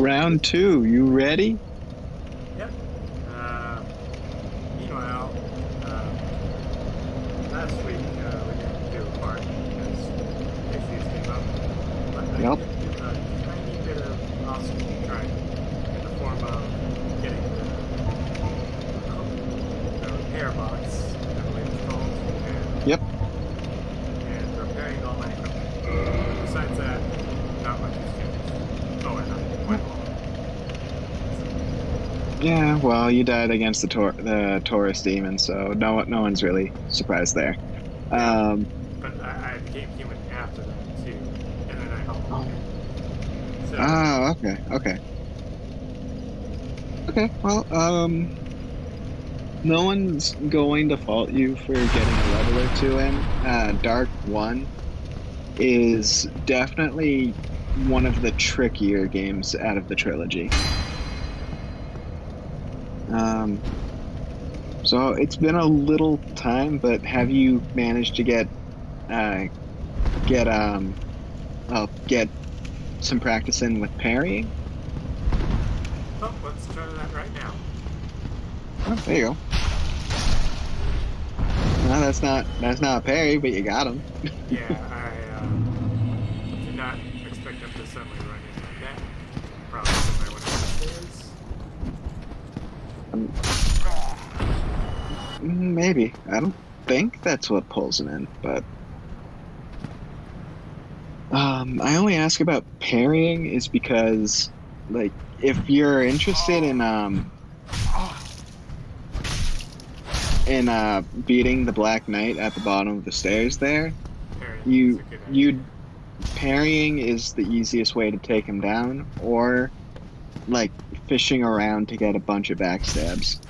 Round two, you ready? Yep. Meanwhile, last week we didn't do a part because issues came up. But I Yep. did do a tiny bit of awesome trying in the form of getting the repair box, I believe it's called, Yep. and repairing all my equipment. Besides that, not much has changed. Oh, and I'm quite long. Yeah, well, you died against the Taurus Demon, so no one's really surprised there. Yeah, Um, but I became human after that too, and then I helped oh, him. So, okay. Well, no one's going to fault you for getting a level or two in. Dark One is definitely one of the trickier games out of the trilogy. Um, so it's been a little time, but have you managed to uh get get some practice in with parrying? oh, let's try that right now. Oh, there you go. No, that's not a parry, but you got him. Yeah, I did not expect them to suddenly run in like that. Probably because I went upstairs. Um, maybe. I don't think that's what pulls him in, but I only ask about parrying is because like if you're interested in beating the Black Knight at the bottom of the stairs there, Parrying is you a good idea. you parrying is the easiest way to take him down, or like fishing around to get a bunch of backstabs.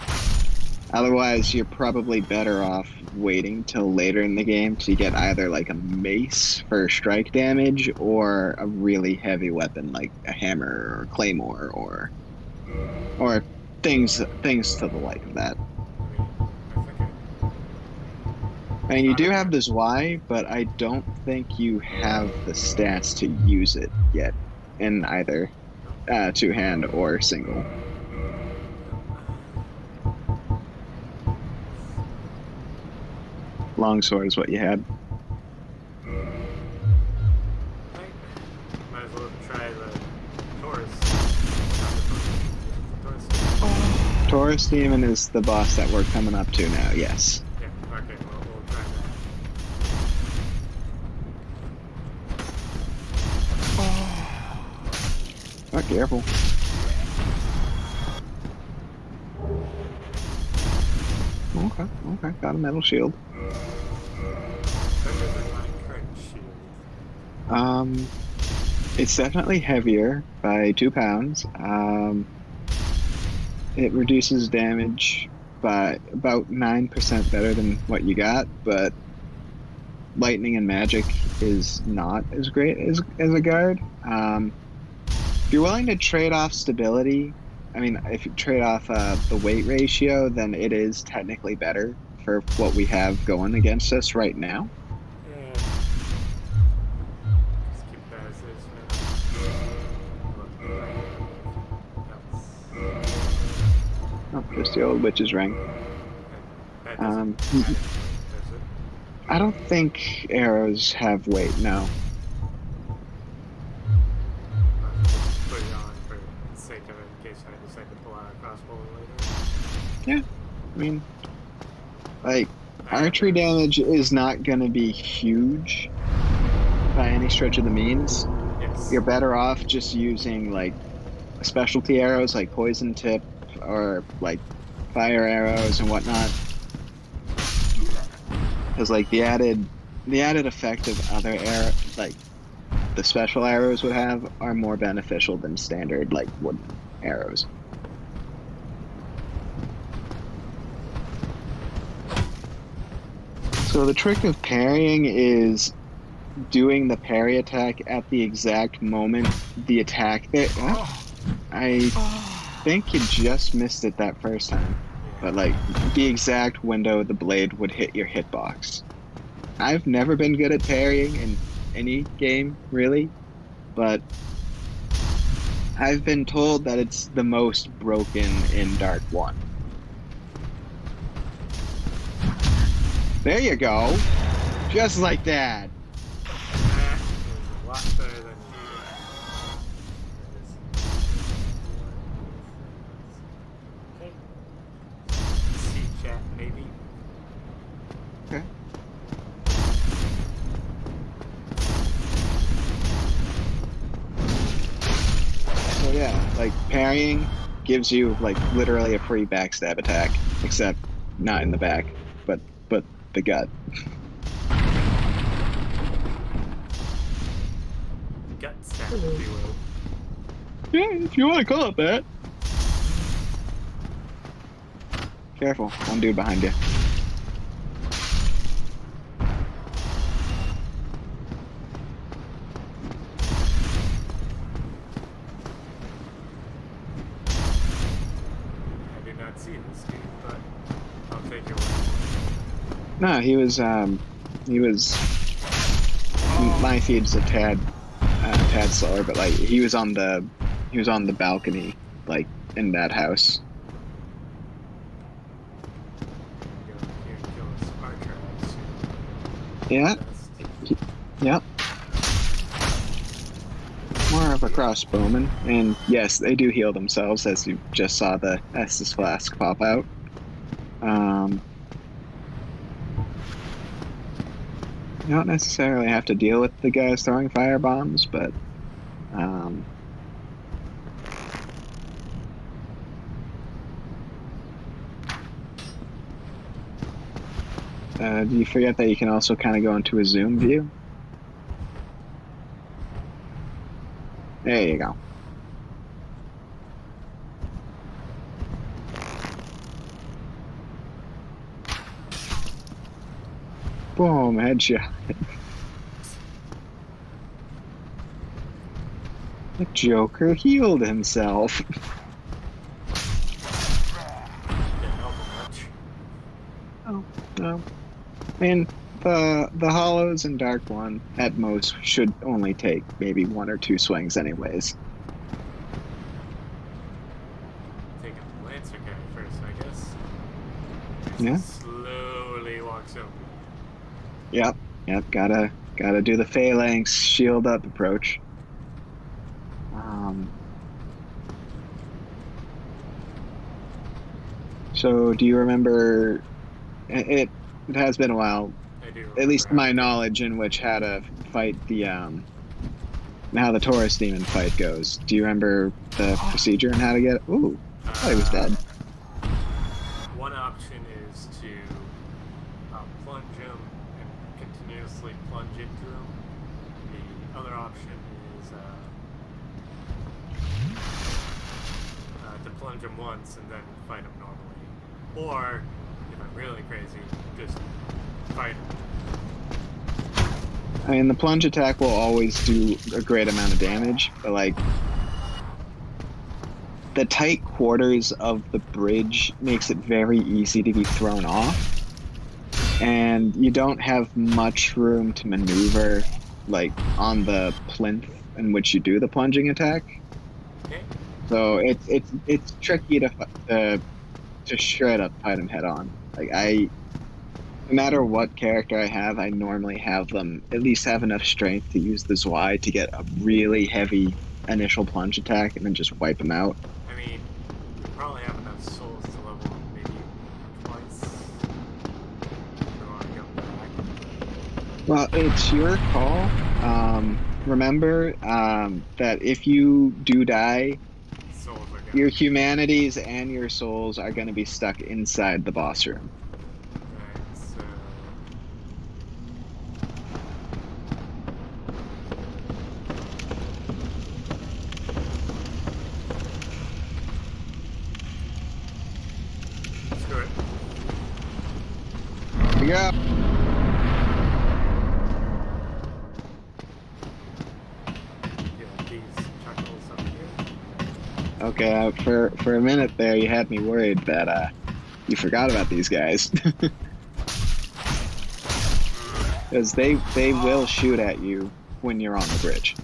Otherwise, you're probably better off waiting till later in the game to get either like a mace for strike damage or a really heavy weapon like a hammer or claymore or things to the like of that. I mean, I think I it's mean, you not a do have bad. this Y, but I don't think you have the stats to use it yet in either two hand or single. Longsword is what you had. Might as well try the Taurus. Not the Taurus. Taurus Demon is the boss that we're coming up to now, yes. Yeah, okay, well, we'll try that. Oh, careful. Okay, got a metal shield. Better than my current shield. Um, it's definitely heavier by 2 pounds. It reduces damage by about 9% better than what you got, but lightning and magic is not as great as a guard. If you're willing to trade off stability, I mean, if you trade off the weight ratio, then it is technically better for what we have going against us right now. Yeah. Just keep that as is Oh, just the old witch's ring. that doesn't Um, add any weight, does it? I don't think arrows have weight, no. I'll just put it on for the sake of it in case I decide to pull out a crossbow later. Yeah, I mean, like, I have archery the. damage is not going to be huge by any stretch of the means. Yes. You're better off just using, like, specialty arrows like poison tip or, like, fire arrows and whatnot. Because, like, the added effect of other arrow, like, the special arrows would have are more beneficial than standard, like, wooden arrows. So the trick of parrying is doing the parry attack at the exact moment the attack that I think you just missed it that first time. But Yeah. like the exact window the blade would hit your hitbox. I've never been good at parrying in any game, really, but I've been told that it's the most broken in Dark 1. There you go. Just like that. That is a lot better than you. Okay. See chat, maybe. Okay. So yeah, like parrying gives you like literally a free backstab attack, except not in the back, but the gut. Gut stab, if you will. Yeah, if you want to call it that. Careful, one dude behind you. I did not see this dude, but I'll take your word. No, he was. My feed's tad slower, but like he was on the balcony, like in that house. Here, kill this archer. Yeah, Best. yep. More of a crossbowman, and yes, they do heal themselves, as you just saw the Estus flask pop out. You don't necessarily have to deal with the guys throwing fire bombs, but um, do you forget that you can also kind of go into a zoom view? There you go. Boom, headshot. The Joker healed himself. Didn't help him much. Oh, no. I mean, the hollows in Dark One at most should only take maybe one or two swings, anyways. Taking the Lancer guy first, I guess. Yeah. Slowly walks over. Yep. Yep. Gotta do the phalanx shield up approach. So do you remember? It has been a while, I do at least to remember my knowledge, in which how to fight how the Taurus Demon fight goes. Do you remember the procedure and how to get it? Ooh, I thought he was dead. One option is to plunge him and continuously plunge into him. The other option is to plunge him once and then fight him normally. Or, if I'm really crazy, just fight him. I mean, the plunge attack will always do a great amount of damage, but like the tight quarters of the bridge makes it very easy to be thrown off, and you don't have much room to maneuver like on the plinth in which you do the plunging attack. Okay? So it's tricky to straight up fight him head on. Like no matter what character I have, I normally have them at least have enough strength to use the Zwei to get a really heavy initial plunge attack and then just wipe them out. I mean, you probably have enough souls to level him maybe twice. If you want to go back. Well, it's your call. Remember that if you do die, Souls are gonna your humanities and your souls are going to be stuck inside the boss room. Alright, so. Screw it. Here we go. Get these chuckles up here. Okay, for a minute there, you had me worried that you forgot about these guys. Because they will shoot at you when you're on the bridge.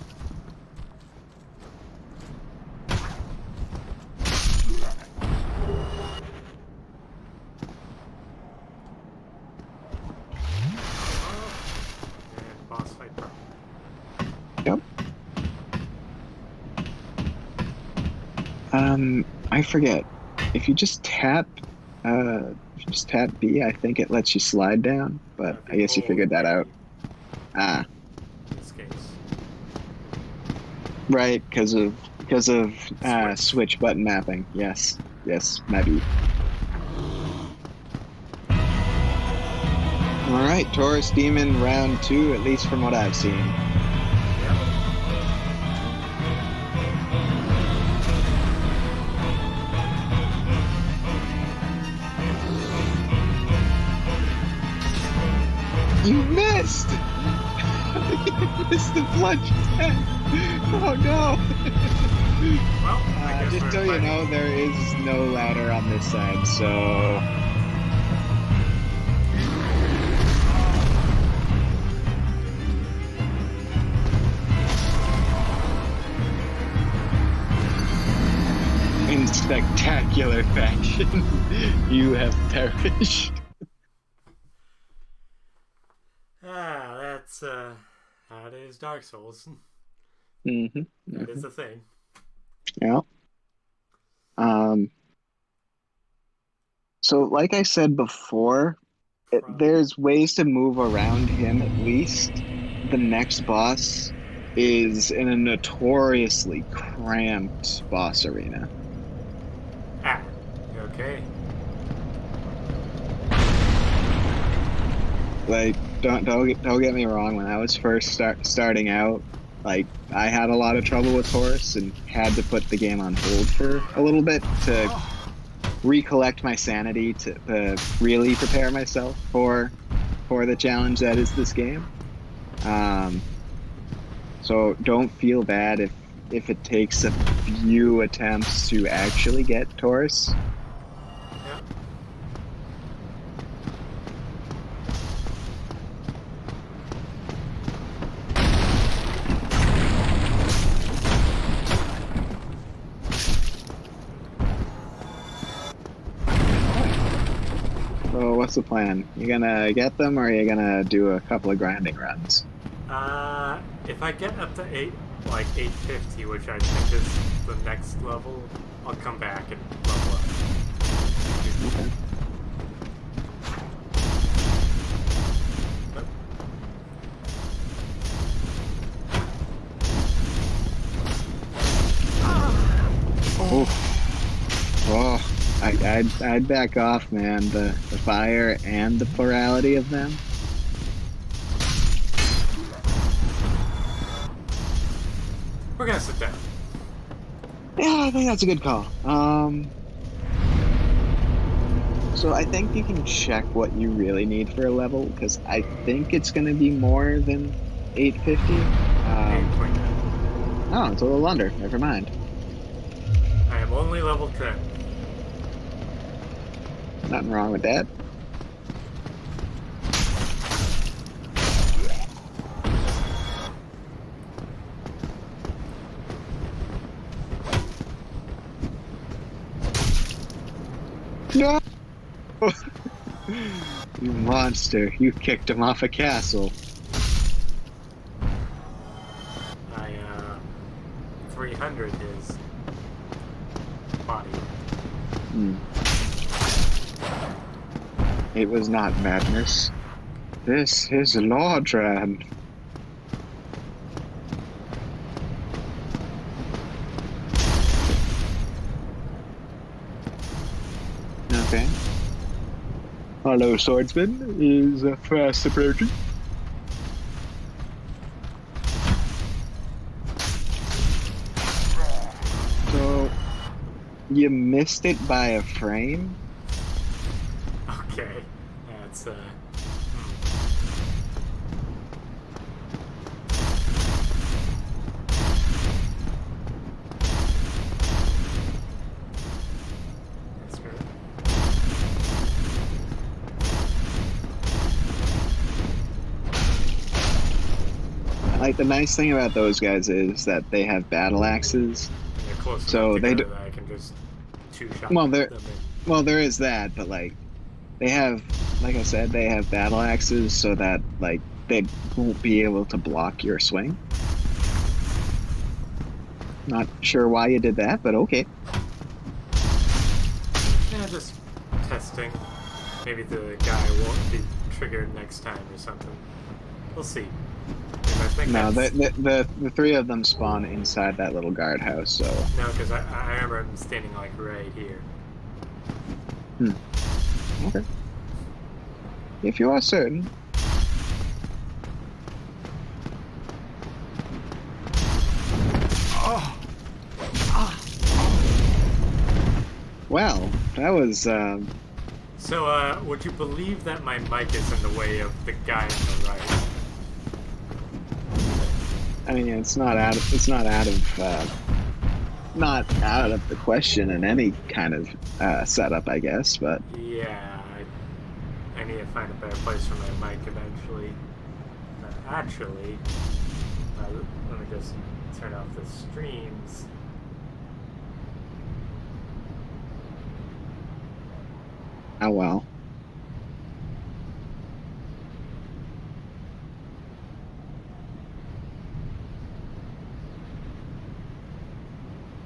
I forget. If you just tap, if you just tap B, I think it lets you slide down. But If I you guess you hold figured that out. B Ah, in this case. right, because of Switch. switch button mapping. Yes, yes, maybe. All right, Taurus Demon round two, at least from what I've seen. Yep. You missed! You missed the plunge attack! Oh no! Well, I guess Just we're so you fighting. know, there is no ladder on this side, so in spectacular fashion, you have perished. That's that is Dark Souls. Hmm. That is the thing. Yeah. Um, so like I said before, Pro- there's ways to move around him at least. The next boss is in a notoriously cramped boss arena. ah, okay. Like, don't get me wrong. When I was first starting out, like I had a lot of trouble with Taurus and had to put the game on hold for a little bit to recollect my sanity to really prepare myself for the challenge that is this game. Um, so don't feel bad if it takes a few attempts to actually get Taurus. Yeah. So what's the plan? You gonna get them, or are you gonna do a couple of grinding runs? If I get up to 850, which I think is the next level, I'll come back and level up. Okay. But, Oh, oh, I'd back off, man. The fire and the plurality of them. we're gonna sit down. Yeah, I think that's a good call. So I think you can check what you really need for a level because I think it's gonna be more than 850. 8.9. Oh, it's a little under. Never mind. I am only level 10. Nothing wrong with that. No! You monster. You kicked him off a castle. I 300 is body. Hmm. It was not madness. This is Lordran. Okay. Hello, swordsman. Is fast approaching. So, you missed it by a frame? Okay, that's that's good. Like, the nice thing about those guys is that they have battle axes. And they're close enough So they do, together that I can just two-shot well, them there, in. well, there is that, but like, they have, like I said, they have battle axes so that, like, they won't be able to block your swing. Not sure why you did that, but okay. Yeah, just testing. Maybe the guy won't be triggered next time or something. We'll see. 'Cause I think No, that's... the three of them spawn inside that little guardhouse, so. No, because I remember him standing like right here. Okay. If you are certain. Oh! Well, that was. So, would you believe that my mic is in the way of the guy on the right? I mean, it's not out of. It's not out of the question in any kind of setup, I guess. But Yeah, I need to find a better place for my mic eventually. Actually, let me just turn off the streams. oh well.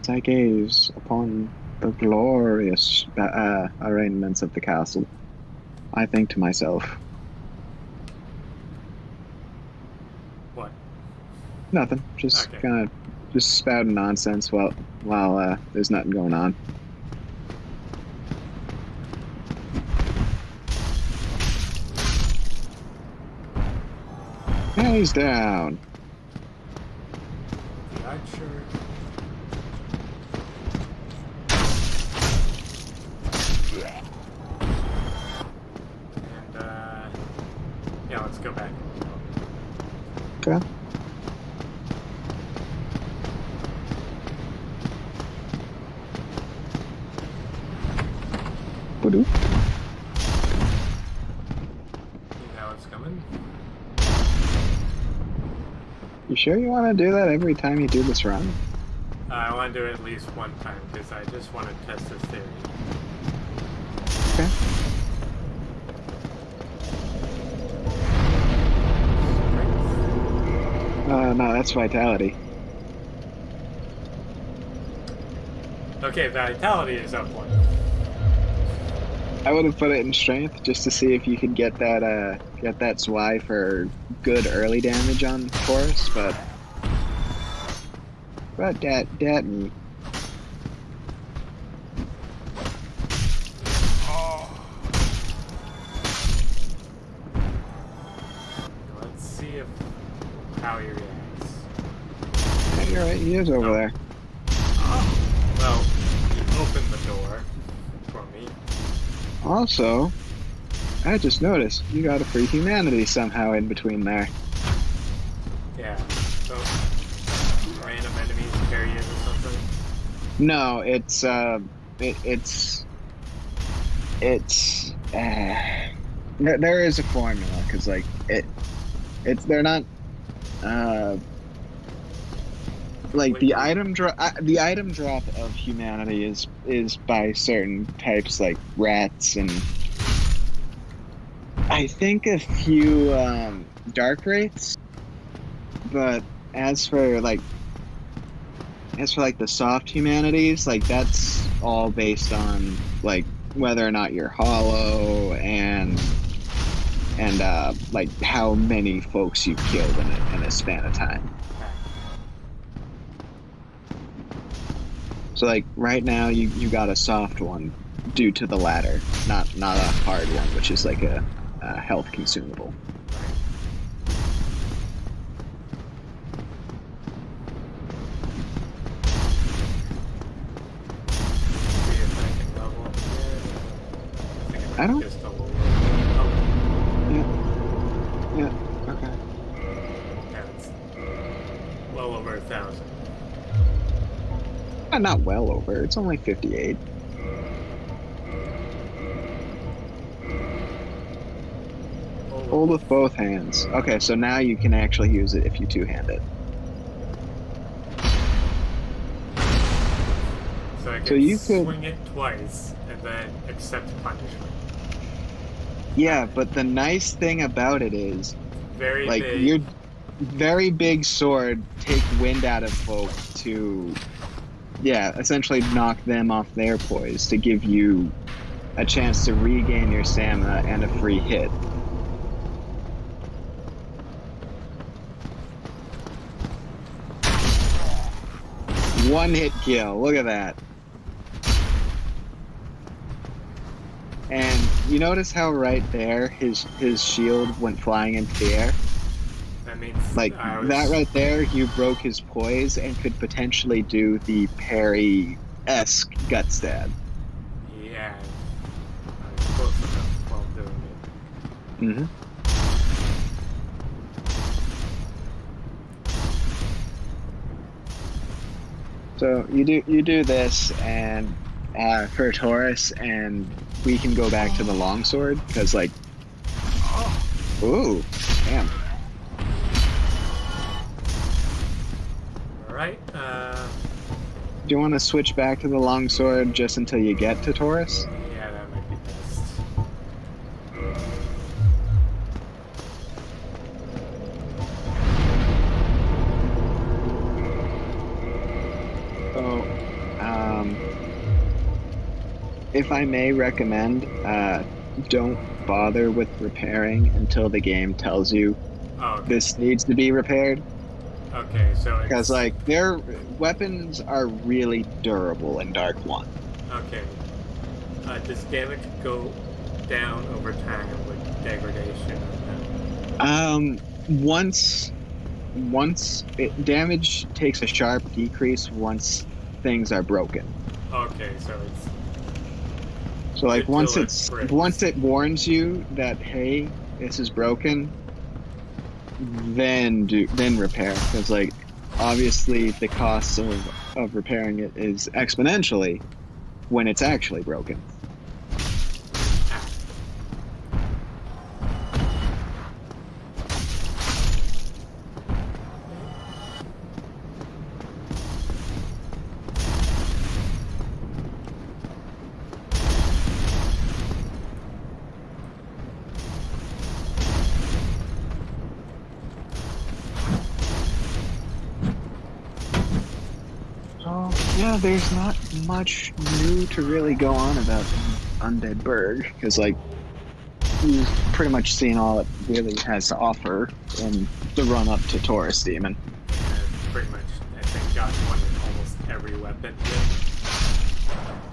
As I gaze upon the glorious arraignments of the castle, I think to myself, What? nothing. Just Okay. kind of just spouting nonsense while there's nothing going on. Yeah, he's down. The archer. And, yeah, let's go back. Okay. Voodoo. Now it's coming. You sure you want to do that every time you do this run? I want to do it at least one time because I just want to test this theory. Okay. No, that's vitality. Okay, vitality is up one. I would have put it in strength just to see if you could get that Zwei for good early damage on Taurus, but that me. Let's see if how he reacts. Yeah, you're right. He is over there. Well, he opened the door for me. Also, I just noticed you got a free humanity somehow in between there. Yeah. So random enemies carry it or something. No, it's there is a formula because like it's they're not like the item drop of humanity is by certain types like rats and I think a few dark wraiths, but as for like the soft humanities, like that's all based on like whether or not you're hollow and like how many folks you've killed in a span of time. So like right now you got a soft one due to the ladder, not a hard one, which is like a health consumable. See if I can level up again. I think I don't. just a little. Yeah. Okay. Yeah, it's well over 1,000. Not well over. It's only 58. Hold with both hands. Okay, so now you can actually use it if you two-hand it. So I can you could swing it twice and then accept punishment. Yeah, but the nice thing about it is Very like big. your very big sword take wind out of folk to essentially knock them off their poise to give you a chance to regain your stamina and a free hit. One hit kill. Look at that. And you notice how right there his shield went flying into the air? That means Like that right there, you broke his poise and could potentially do the parry-esque gut stab. Yeah, I was close enough while doing it. Mm-hmm. So you do this and for Taurus, and we can go back to the longsword because like, ooh, damn. All right. Do you want to switch back to the longsword just until you get to Taurus? Yeah, that might be best. So, if I may recommend, don't bother with repairing until the game tells you Oh, okay. this needs to be repaired. Okay, so it's Because like their weapons are really durable in Dark 1. okay. Does damage go down over time with degradation? Once damage takes a sharp decrease once things are broken. Okay, so it's So like until it breaks. once it warns you that hey, this is broken, then repair, because like obviously the cost of repairing it is exponentially when it's actually broken. So yeah, there's not much new to really go on about Undead Burg, because like you've pretty much seen all it really has to offer in the run up to Taurus Demon. Pretty much, I think, got one in almost every weapon here.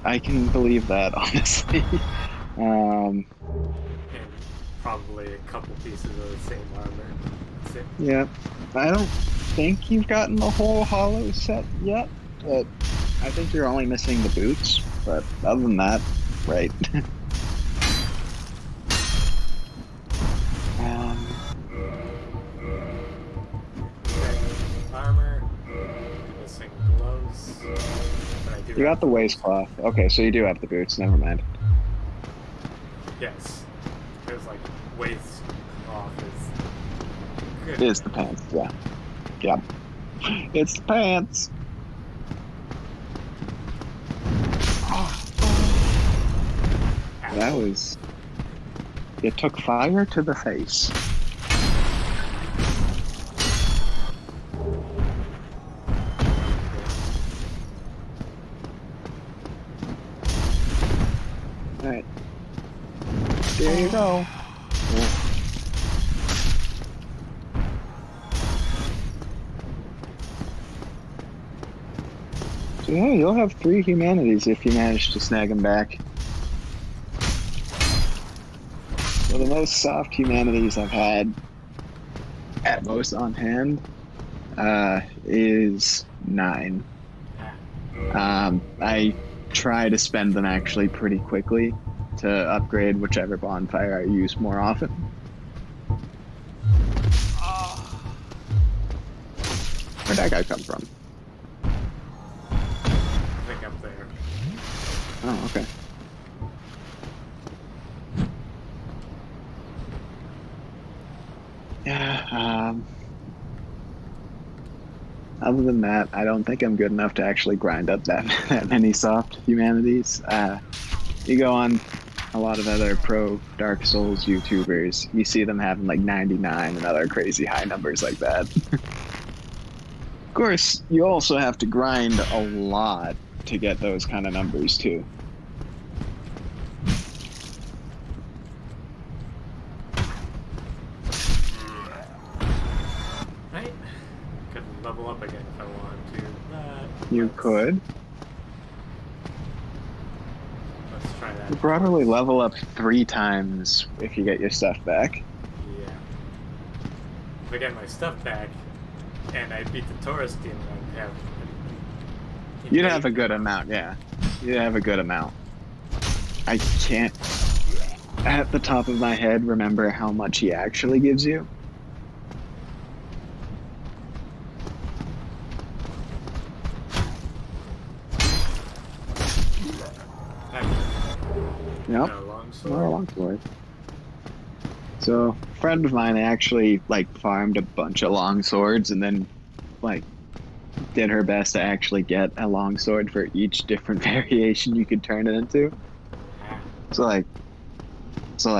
I can believe that, honestly. And probably a couple pieces of the same armor. That's it. Yeah, I don't think you've gotten the whole hollow set yet, but I think you're only missing the boots. But other than that, right. Armor, missing gloves. But I do You got the waistcloth. Okay, so you do have the boots. Never mind. Yes. There's like waistcloth is good. It is the pants. Yeah. Yeah. It's the pants. That was. It took fire to the face. Alright. There you go. So yeah, you'll have 3 humanities if you manage to snag them back. So the most soft humanities I've had at most on hand is 9. I try to spend them actually pretty quickly to upgrade whichever bonfire I use more often. Where'd that guy come from? I think I'm there. Oh, okay. Yeah, other than that, I don't think I'm good enough to actually grind up that many soft humanities. You go on a lot of other pro Dark Souls YouTubers, you see them having like 99 and other crazy high numbers like that. Of course, you also have to grind a lot to get those kind of numbers too. You could. Let's try that. You probably level up 3 times if you get your stuff back. Yeah. If I get my stuff back and I beat the Taurus Demon, I'd have. You'd have a good amount, yeah. You'd have a good amount. I can't, at the top of my head, remember how much he actually gives you. Yep. No longsword. So, a friend of mine actually farmed a bunch of longswords and then did her best to actually get a longsword for each different variation you could turn it into. So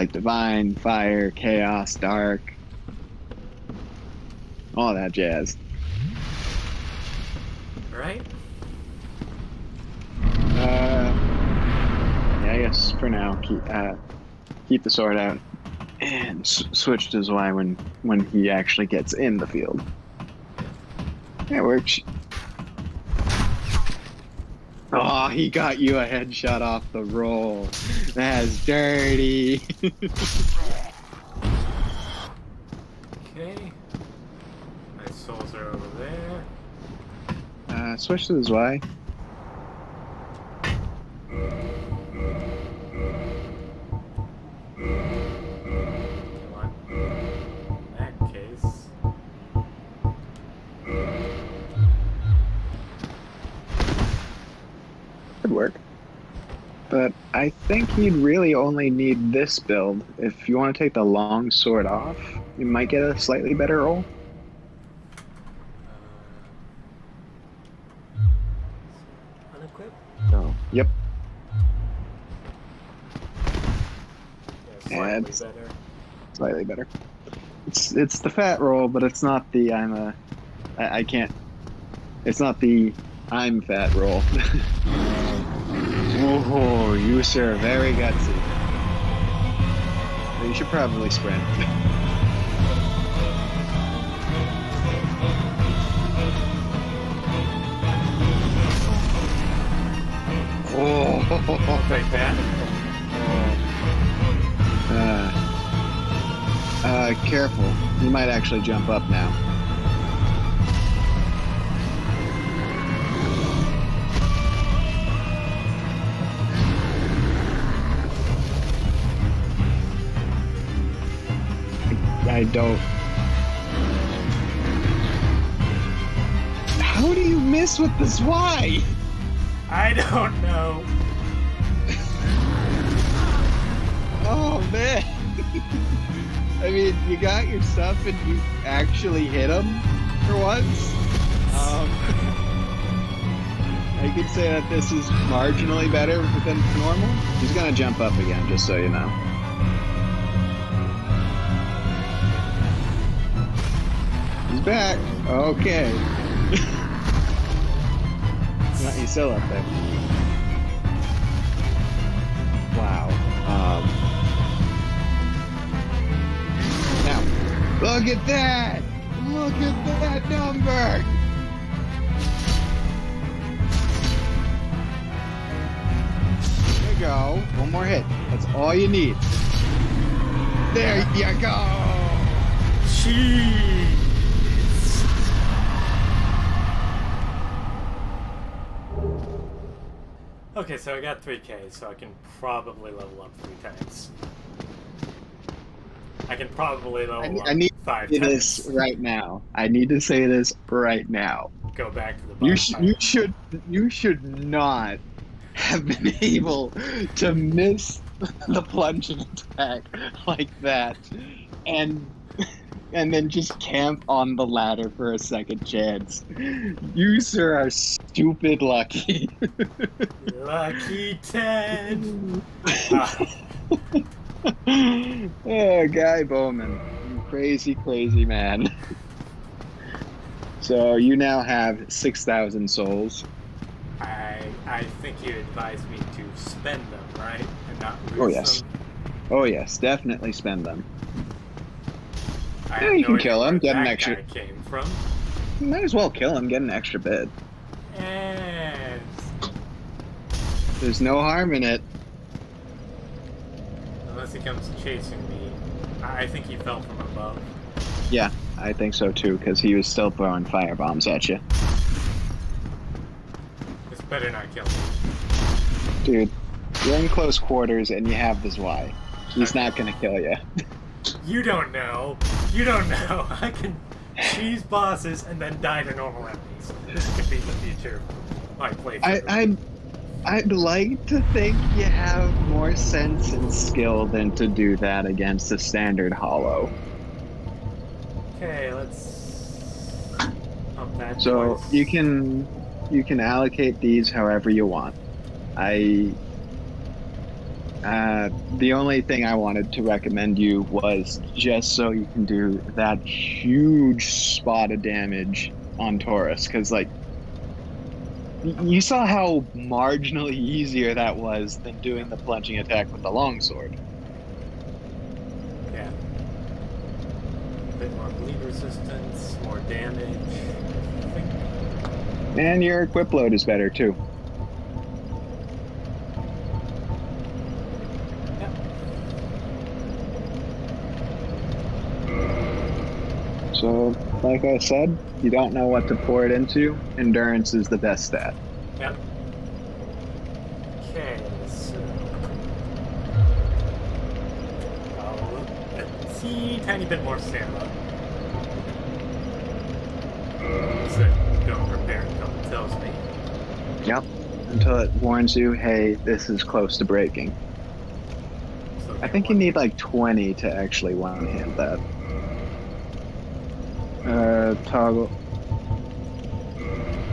divine, fire, chaos, dark, all that jazz. Right? Yeah, I guess for now keep the sword out and switch to Zwei when he actually gets in the field. That works. Oh, he got you a headshot off the roll. That's dirty. Okay. My souls are over there. Switch to the Zwei. Work, but I think you'd really only need this build. If you want to take the long sword off, you might get a slightly better roll. Unequip? Oh, yep. Yeah, slightly better. Slightly better. It's the fat roll, but it's not the I can't. It's not the I'm fat roll. Oh, you sir, very gutsy. You should probably sprint. Oh, take that. Careful. You might actually jump up now. I don't. How do you miss with the Zwei? I don't know. Oh man. I mean, you got your stuff and you actually hit him for once. I could say that this is marginally better than normal. He's gonna jump up again, just so you know. He's back. Okay. He's still up there. Wow. Now, look at that! Look at that number! There you go. One more hit. That's all you need. There you go! Jeez! Okay, so I got 3K, so I can probably level up 3 times. I can probably level up 5 times. This right now. I need to say this right now. Go back to the bottom. You should not have been able to miss the plunging attack like that, and then just camp on the ladder for a second chance. You, sir, are stupid lucky. Lucky 10. Oh, Guy Bowman, you crazy, crazy man. So you now have 6,000 souls. I think you advised me to spend them, right? And not lose Oh yes. them. Oh yes, definitely spend them. I Yeah, you can kill him, get an extra. Came from. You might as well kill him, get an extra bid. There's no harm in it. Unless he comes chasing me. I think he fell from above. Yeah, I think so too, because he was still throwing fire bombs at you. This better not kill me. Dude, you're in close quarters and you have the Zwei. He's Okay. not gonna kill you. You don't know. You don't know. I can cheese bosses and then die to normal enemies. This could be the future of my playthrough. I'd like to think you have more sense and skill than to do that against a standard hollow. Okay, let's up that So twice. you can allocate these however you want. The only thing I wanted to recommend you was just so you can do that huge spot of damage on Taurus, because like you saw how marginally easier that was than doing the plunging attack with the longsword. Yeah. A bit more bleed resistance, more damage. I think. And your equip load is better too. Yep. So, like I said, you don't know what to pour it into. Endurance is the best stat. Yep. Okay, so a teeny tiny bit more stamina. So don't prepare until it tells me. Yep. Until it warns you, hey, this is close to breaking. So I think you need like 20 to actually one-hand that. Toggle.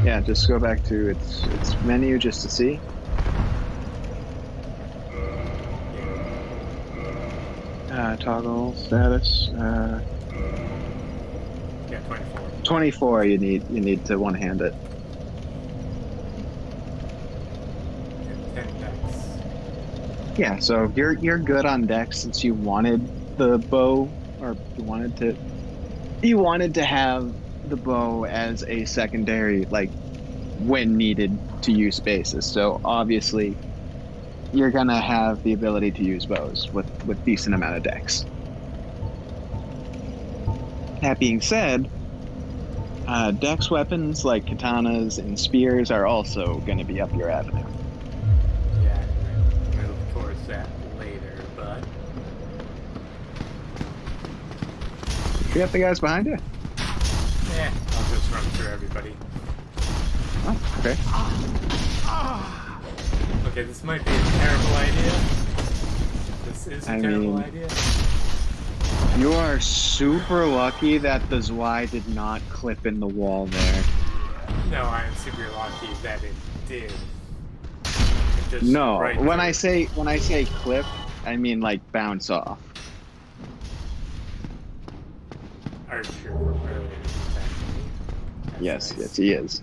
Yeah, just go back to its menu just to see. Toggle status. Yeah, 24. 24. You need to one-hand it. And 10 dex. Yeah, so you're good on dex since you wanted the bow, or you wanted to have the bow as a secondary, like when needed to use bases. So obviously you're gonna have the ability to use bows with decent amount of dex. That being said, dex weapons like katanas and spears are also going to be up your avenue. Yeah, we'll move towards that later, but You got the guys behind you? yeah, I'll just run through everybody. Oh, okay. Okay, this might be a terrible idea. This is a terrible mean, idea. You are super lucky that the Zwei did not clip in the wall there. No, I am super lucky that it did. It just No, right when through. I say clip, I mean like bounce off. Archer from earlier attacking me. That's Yes, nice. yes, he is.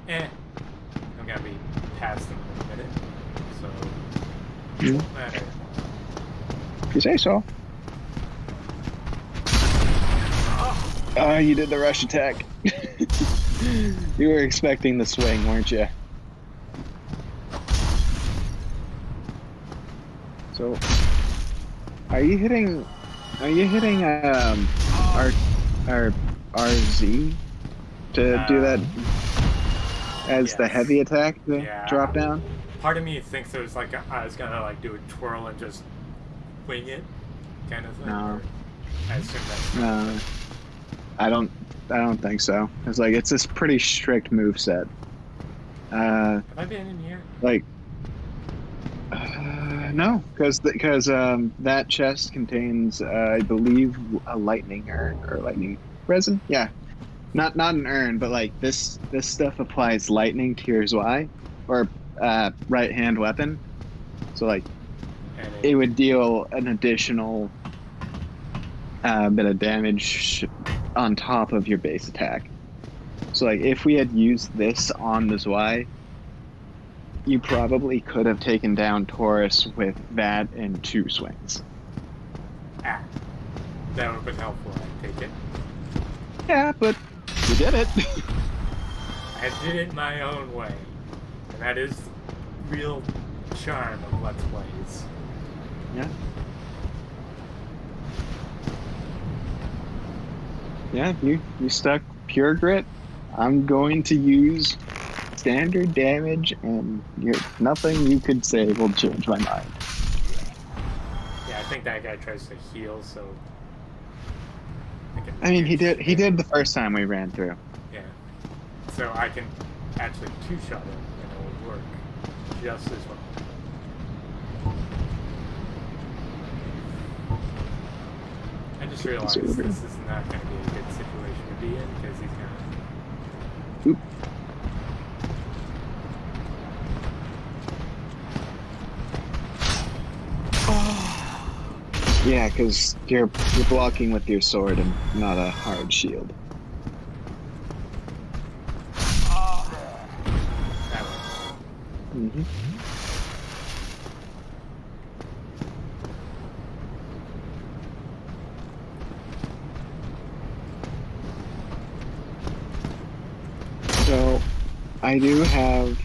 I'm gonna be past him in a minute, so it Mhm. won't matter. If you say so. You did the rush attack. You were expecting the swing, weren't you? So, are you hitting our RZ to do that as the Yes. heavy attack to Yeah. drop down? Part of me thinks it was like I was gonna like do a twirl and just wing it, kind of thing. No. Or I assume that's No, I don't think so. It's like it's this pretty strict move set. Have I been in here? Like no, because that chest contains I believe a lightning or lightning resin. Yeah, not an urn, but like this stuff applies lightning to your Zwei or right hand weapon. So like And it would deal an additional bit of damage on top of your base attack. So like if we had used this on the Zwei, you probably could have taken down Taurus with that and 2 swings. that would have been helpful. I take it. Yeah, but you did it. I did it my own way, and that is real charm of Let's Plays. Yeah. Yeah, you stuck pure grit. I'm going to use standard damage, and nothing you could say will change my mind. Yeah, I think that guy tries to heal, so I mean, he did the first time we ran through. Yeah. So I can actually two-shot him, and it will work just as well. I just realized this is not going to be a good situation to be in, because he's going to... Oop. Yeah, because you're blocking with your sword and not a hard shield. That works. Mm-hmm. So, I do have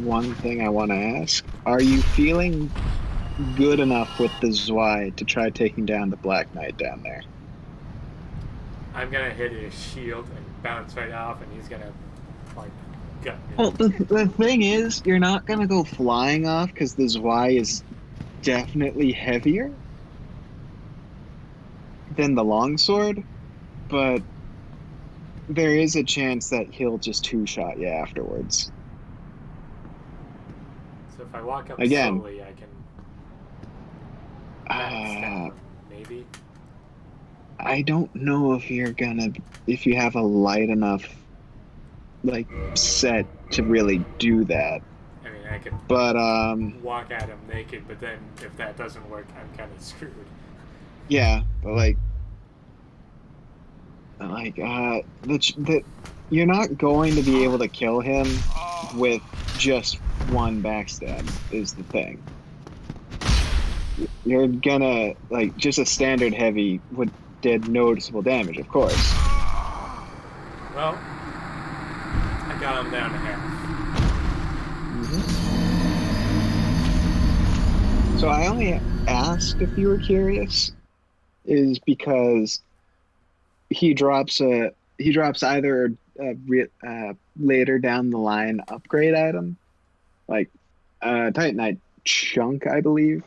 one thing I want to ask. Are you feeling good enough with the Zwei to try taking down the Black Knight down there? I'm going to hit his shield and bounce right off, and he's going to, like, gut me. Well, the thing is, you're not going to go flying off because the Zwei is definitely heavier than the longsword, but there is a chance that he'll just two-shot you afterwards. So if I walk up Again, slowly, I can backstab him, maybe? I don't know if if you have a light enough, like, set to really do that. I mean, I could But, walk at him naked, but then if that doesn't work, I'm kind of screwed. yeah, but, you're not going to be able to kill him with just one backstab, is the thing. You're gonna, just a standard heavy did noticeable damage, of course. Well, I got him down to half. Mm-hmm. So I only asked if you were curious, is because he drops either a later down the line upgrade item, like Titanite chunk, I believe,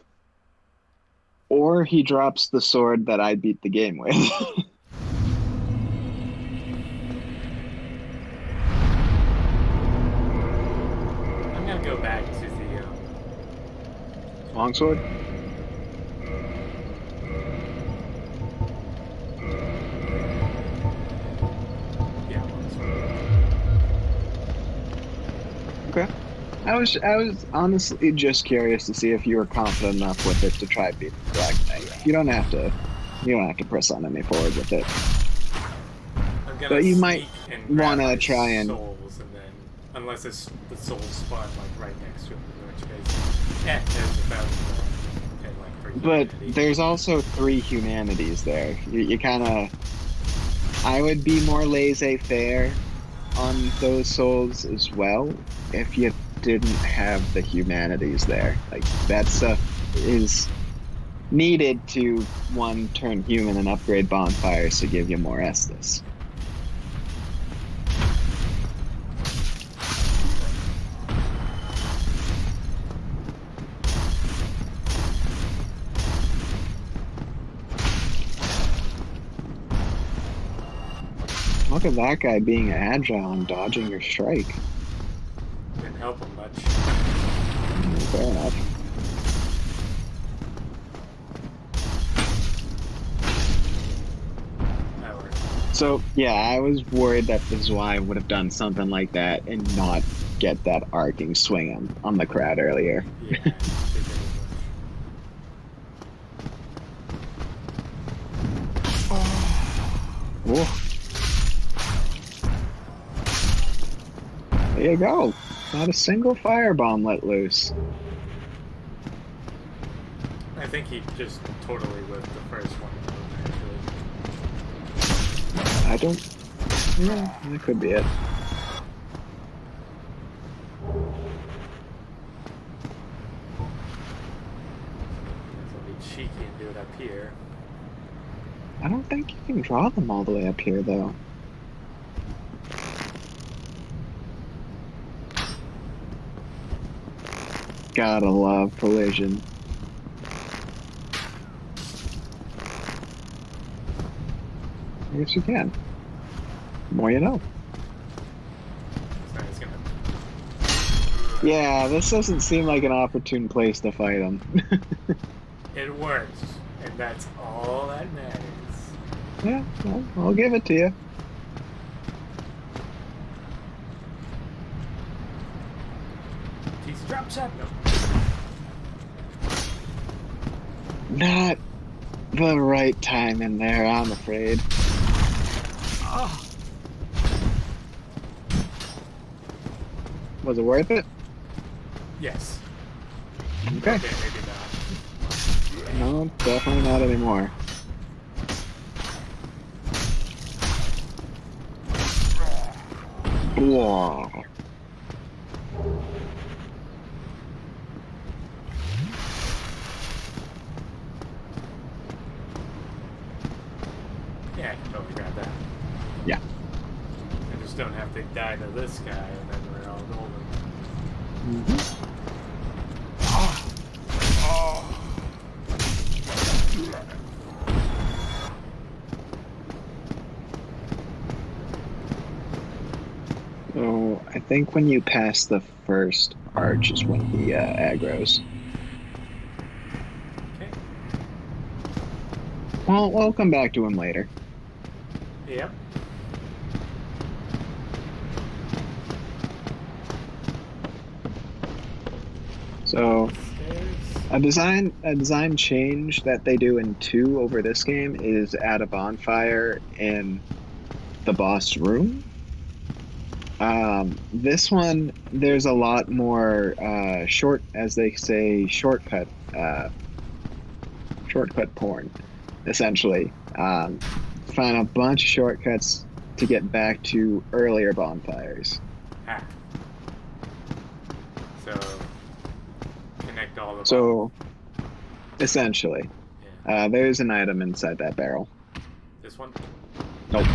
or he drops the sword that I beat the game with. I'm gonna go back to the longsword. Yeah, longsword. Okay. I was honestly just curious to see if you were confident enough with it to try beating the Black Knight. You don't have to press on any forward with it. But you might want to try and souls, and then unless the souls spawn like right next to him, in which case, there's 1,000 and like 3. But there's also 3 humanities there. You kind of, I would be more laissez-faire on those souls as well if you didn't have the humanities there. Like, that stuff is needed to, one, turn human and upgrade bonfires to give you more Estus. Look at that guy being agile and dodging your strike. Didn't help him much. Fair enough. That worked. So, yeah, I was worried that the Zwei would have done something like that and not get that arcing swing on the crowd earlier. Yeah, they did as much. Oh. There you go. Not a single firebomb let loose. I think he just totally whipped the first one, actually. I don't... Yeah, that could be it. cheeky and do it up here. I don't think you can draw them all the way up here, though. Gotta love collision. I guess you can. The more you know. So it's gonna... Yeah, this doesn't seem like an opportune place to fight them. It works, and that's all that matters. Yeah, well, I'll give it to you. He's drop shot. No. Not the right time in there, I'm afraid. Oh. Was it worth it? Yes. Okay. Okay, maybe not. No, definitely not anymore. Whoa. Yeah, I can totally grab that. Yeah. I just don't have to die to this guy, and then we're all golden. Mm-hmm. So I think when you pass the first arch is when he aggroes. Okay. Well, we'll come back to him later. Yep. So Stairs. a design change that they do in 2 over this game is add a bonfire in the boss room. This one, there's a lot more as they say, shortcut porn, essentially. Find a bunch of shortcuts to get back to earlier bonfires. Ah. So connect all of them. So, essentially, Yeah. there's an item inside that barrel. This one? Nope.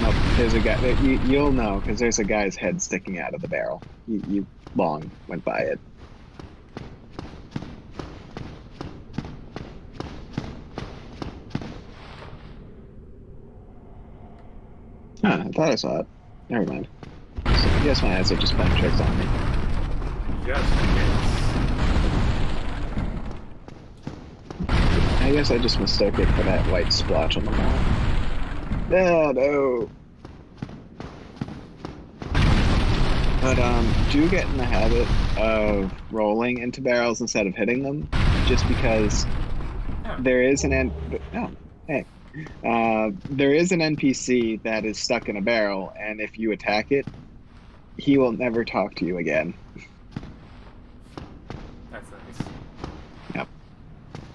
Nope. There's a guy. You'll know because there's a guy's head sticking out of the barrel. You long went by it. Huh, I thought I saw it. Never mind. So I guess my eyes are just playing tricks on me. Just in case. I guess I just mistook it for that white splotch on the wall. No, no. But do get in the habit of rolling into barrels instead of hitting them, just because there is an there is an NPC that is stuck in a barrel, and if you attack it, he will never talk to you again. That's nice. Yep.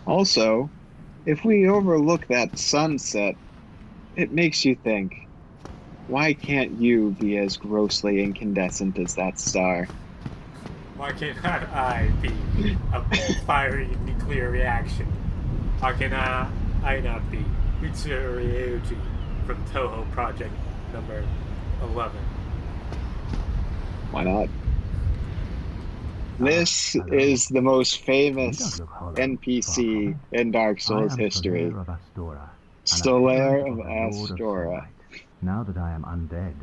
Also, if we overlook that sunset, it makes you think, why can't you be as grossly incandescent as that star? Why cannot I be a fiery nuclear reaction? Why cannot I not be Mitsuryuji from Toho Project number 11? Why not? This is the most famous NPC in Dark Souls history. Solaire of Astora. Now that I am undead,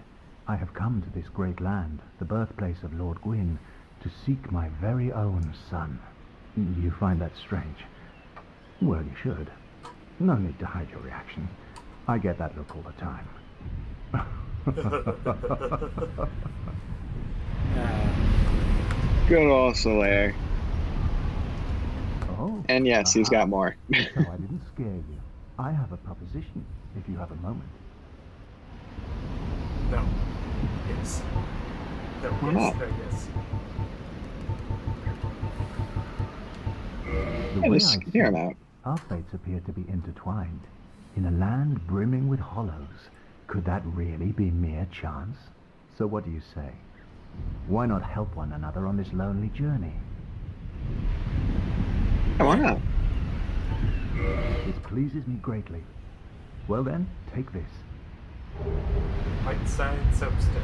I have come to this great land, the birthplace of Lord Gwyn, to seek my very own son. You find that strange? Well, you should. No need to hide your reaction. I get that look all the time. Good old Solaire. Oh, And yes, he's got more. so I didn't scare you. I have a proposition, if you have a moment. No. Yes. No, Why yes, not? no, yes. The Yeah, way just I hear him see it, out. our fates appear to be intertwined. In a land brimming with hollows, could that really be mere chance? So what do you say? Why not help one another on this lonely journey? Come on out. It pleases me greatly. Well then, take this. White sign soapstone.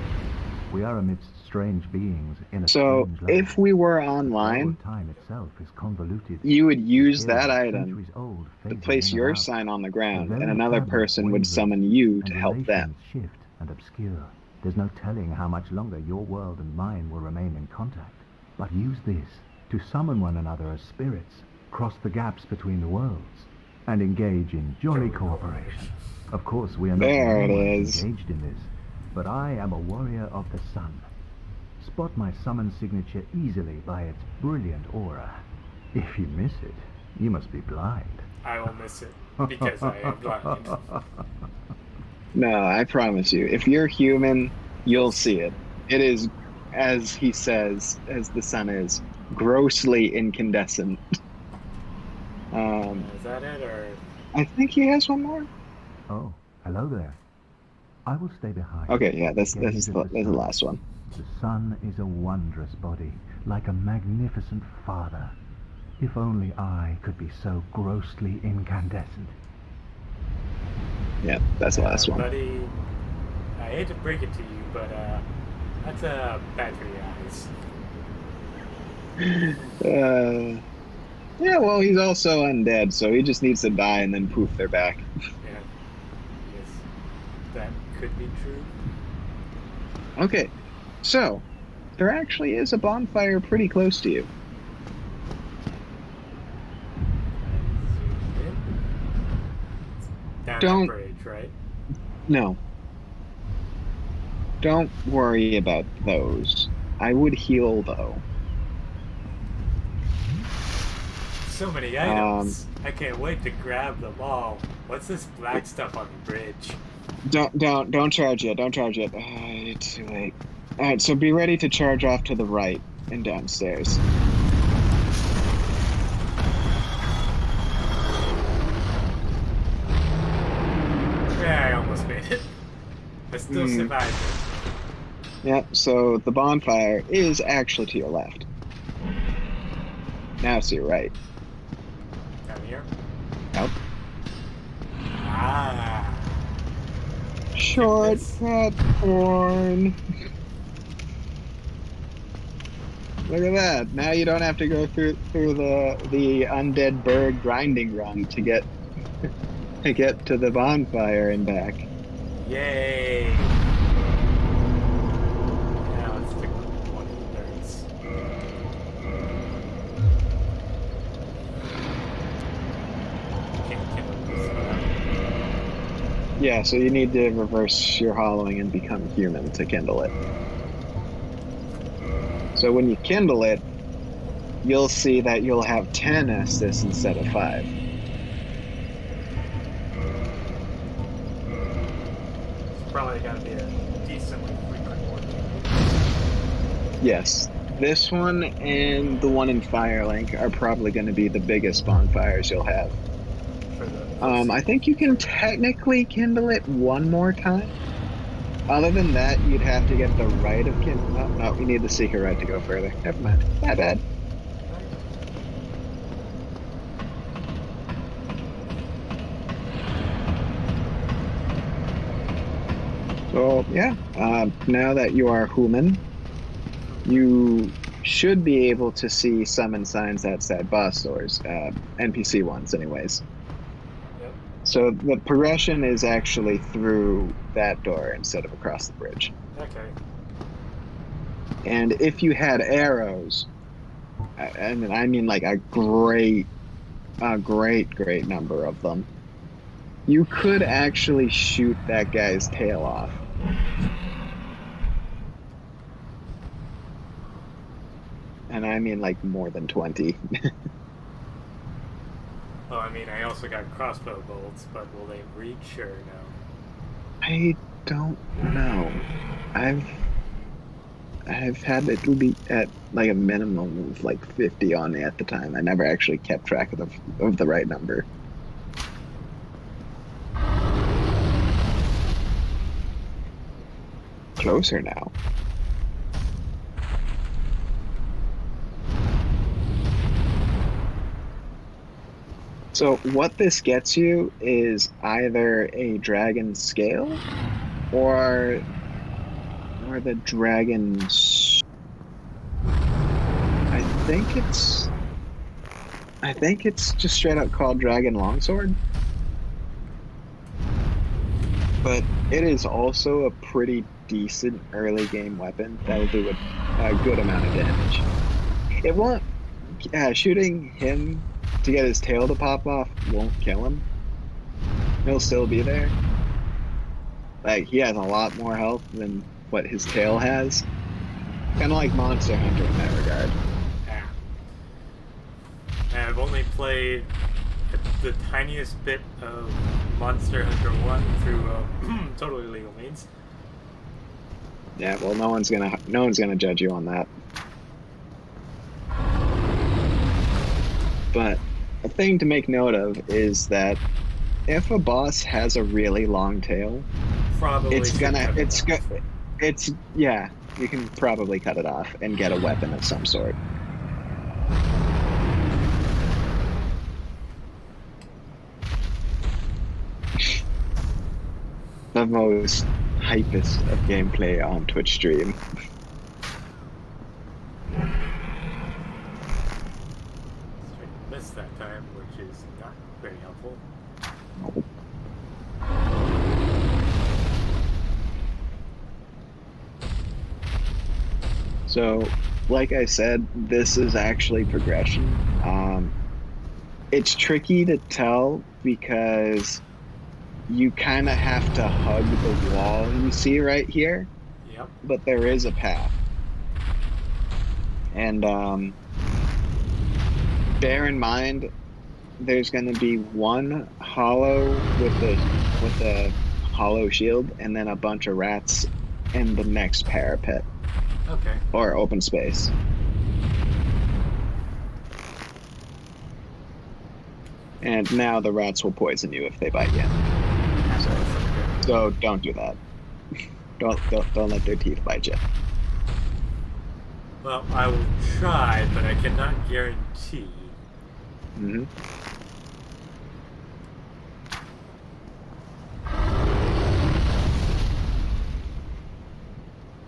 We are amidst strange beings in a So, strange land. if we were The flow online, of time itself is convoluted. you would use Eras that item centuries old, to phasing place in and your out. sign on the The ground, and very another fabric person would wavers, summon you and to help them. relations shift and obscure. There's no telling how much longer your world and mine will remain in contact. But use this to summon one another as spirits, cross the gaps between the worlds, and engage in jolly cooperation. Of course, we are not the There it only ones is. engaged in this, but I am a warrior of the sun. Spot my summon signature easily by its brilliant aura. If you miss it, you must be blind. I will miss it because I am blind. No, I promise you. If you're human, you'll see it. It is, as he says, as the sun is, grossly incandescent. Is that it, or I think he has one more. Oh, hello there. I will stay behind. Okay, yeah, this Gaze is at the sun. last one. The sun is a wondrous body, like a magnificent father. If only I could be so grossly incandescent. Yeah, that's the last one. buddy? I hate to break it to you, but that's battery eyes. Yeah, well, he's also undead, so he just needs to die and then poof, they're back. Yeah, yes, that could be true. Okay, so there actually is a bonfire pretty close to you. Down Don't- that bridge, right? No. Don't worry about those. I would heal, though. So many items. I can't wait to grab them all. What's this black stuff on the bridge? Don't charge yet. Don't charge yet. It's too late. All right, so be ready to charge off to the right and downstairs. Yeah, I almost made it. I still survived it. Yep, so the bonfire is actually to your left. Now it's to your right. Down here? Nope. Ah. Shortcut porn. Look at that. Now you don't have to go through the undead burg grinding run to get to the bonfire and back. Yay! Now let's pick one of the birds. Can't kill this. Yeah, so you need to reverse your hollowing and become human to kindle it. So when you kindle it, you'll see that you'll have 10 Estus instead of 5. It's probably got to be a decently frequent one. Yes. This one and the one in Firelink are probably going to be the biggest bonfires you'll have. For the I think you can technically kindle it one more time. Other than that, you'd have to get the right of kindle. Oh, no, you need the secret right to go further. Never mind. My bad. So, yeah. Now that you are human, you should be able to see summon signs outside boss doors. NPC ones, anyways. Yep. So the progression is actually through that door instead of across the bridge. Okay. And if you had arrows, and I mean like a great number of them, you could actually shoot that guy's tail off. And I mean like more than 20. Well, I mean, I also got crossbow bolts, but will they reach or no? I don't know. I've had it be at like a minimum of like 50 on me at the time. I never actually kept track of the right number. Closer now. So what this gets you is either a dragon scale or the dragon's. I think it's I think it's just straight up called Dragon Longsword, but it is also a pretty decent early game weapon that'll do a good amount of damage. It won't. Shooting him to get his tail to pop off won't kill him. He'll still be there. Like he has a lot more health than what his tail has. Kind of like Monster Hunter in that regard. Yeah. I've only played the tiniest bit of Monster Hunter 1 through totally legal means. Yeah, well, no one's gonna judge you on that. But a thing to make note of is that if a boss has a really long tail, Probably it's should gonna cut it it's go, off. it's yeah, you can probably cut it off and get a weapon of some sort. The most hypest of gameplay on Twitch stream. Straight missed that time, which is not very helpful. So, like I said, this is actually progression. It's tricky to tell because you kind of have to hug the wall you see right here, Yep. but there is a path. And bear in mind, there's going to be one hollow with a hollow shield, and then a bunch of rats in the next parapet Okay. or open space. And now the rats will poison you if they bite you. So don't do that. Don't let their teeth bite you. Well, I will try, but I cannot guarantee. Mm-hmm.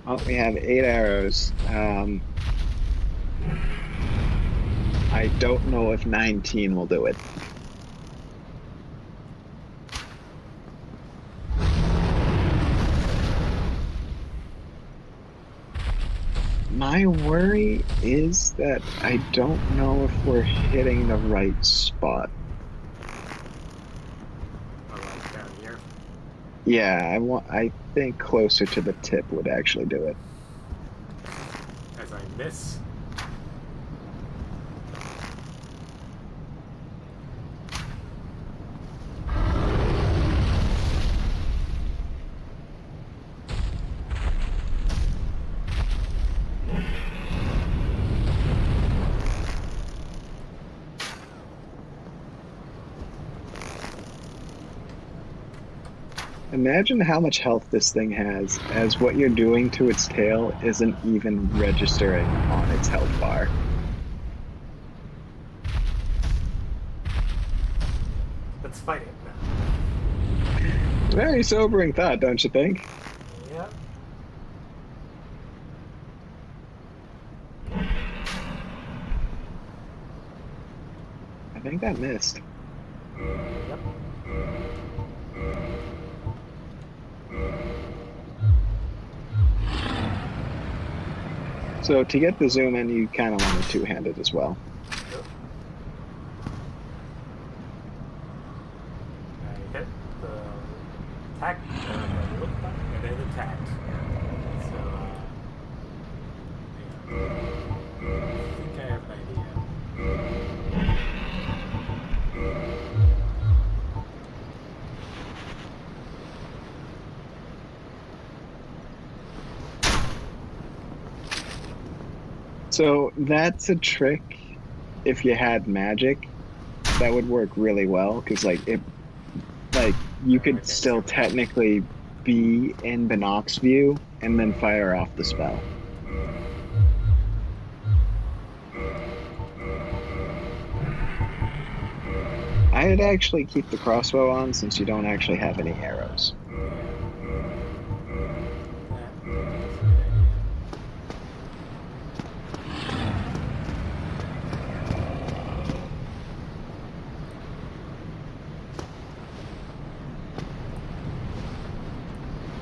Oh, we have 8 arrows. I don't know if 19 will do it. My worry is that I don't know if we're hitting the right spot. Like down here. Yeah, I think closer to the tip would actually do it. As I miss. Imagine how much health this thing has, as what you're doing to its tail isn't even registering on its health bar. Let's fight it now. Very sobering thought, don't you think? Yep. I think that missed. Yep. So to get the zoom in, you kind of want to two-handed as well. Yep. I hit the attack, the look button, and then attack. So, yeah. I think I have an idea. So that's a trick. If you had magic, that would work really well because you could still technically be in Binox view and then fire off the spell. I'd actually keep the crossbow on since you don't actually have any arrows.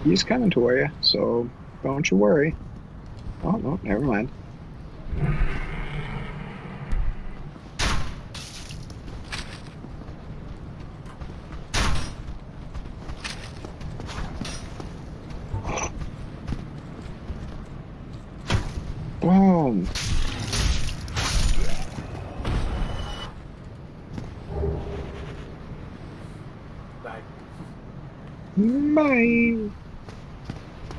He's coming toward you, so don't you worry. Oh, no, never mind. Boom. Bye. Bye.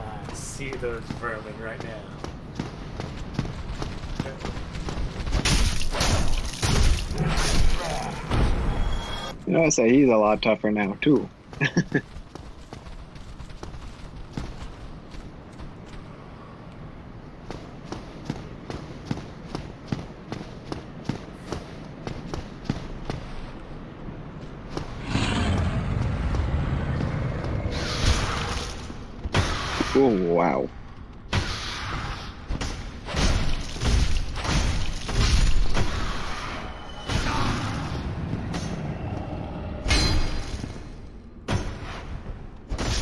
I see those vermin right now. You know, I say he's a lot tougher now, too. Oh, wow.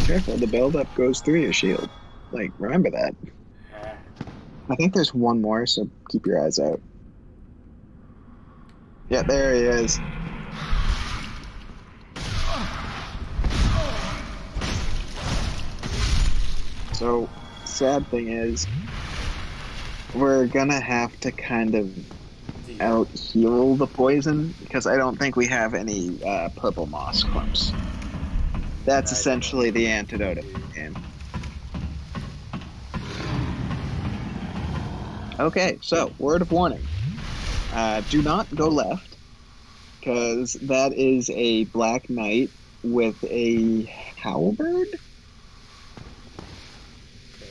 Careful, the buildup goes through your shield. Like, remember that. I think there's one more, so keep your eyes out. Yeah, there he is. So, sad thing is, we're gonna have to kind of out heal the poison because I don't think we have any purple moss clumps. That's essentially the antidote of the game. Okay, so word of warning. Do not go left because that is a black knight with a halberd. Okay,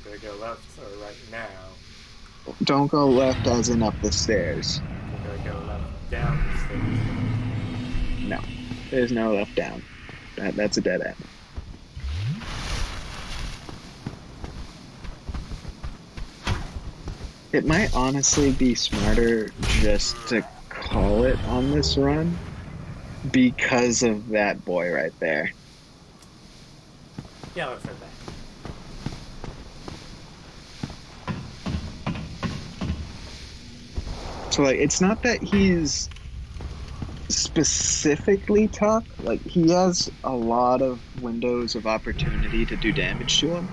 do I go left or right now? Don't go left as in up the stairs. Do I go left down the stairs? No, there's no left down. That's a dead end. It might honestly be smarter just to call it on this run because of that boy right there. Yeah, let's head back. So, like, it's not that he's specifically tough. Like, he has a lot of windows of opportunity to do damage to him.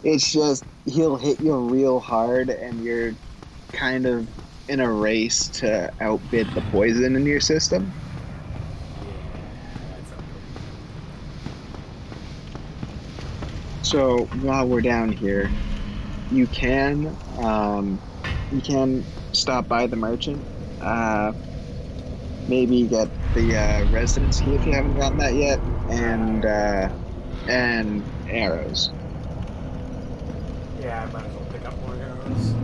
It's just he'll hit you real hard and you're kind of in a race to outbid the poison in your system. So while we're down here, you can stop by the merchant. Maybe get the residency if you haven't gotten that yet, and arrows. Yeah, I might as well pick up more arrows.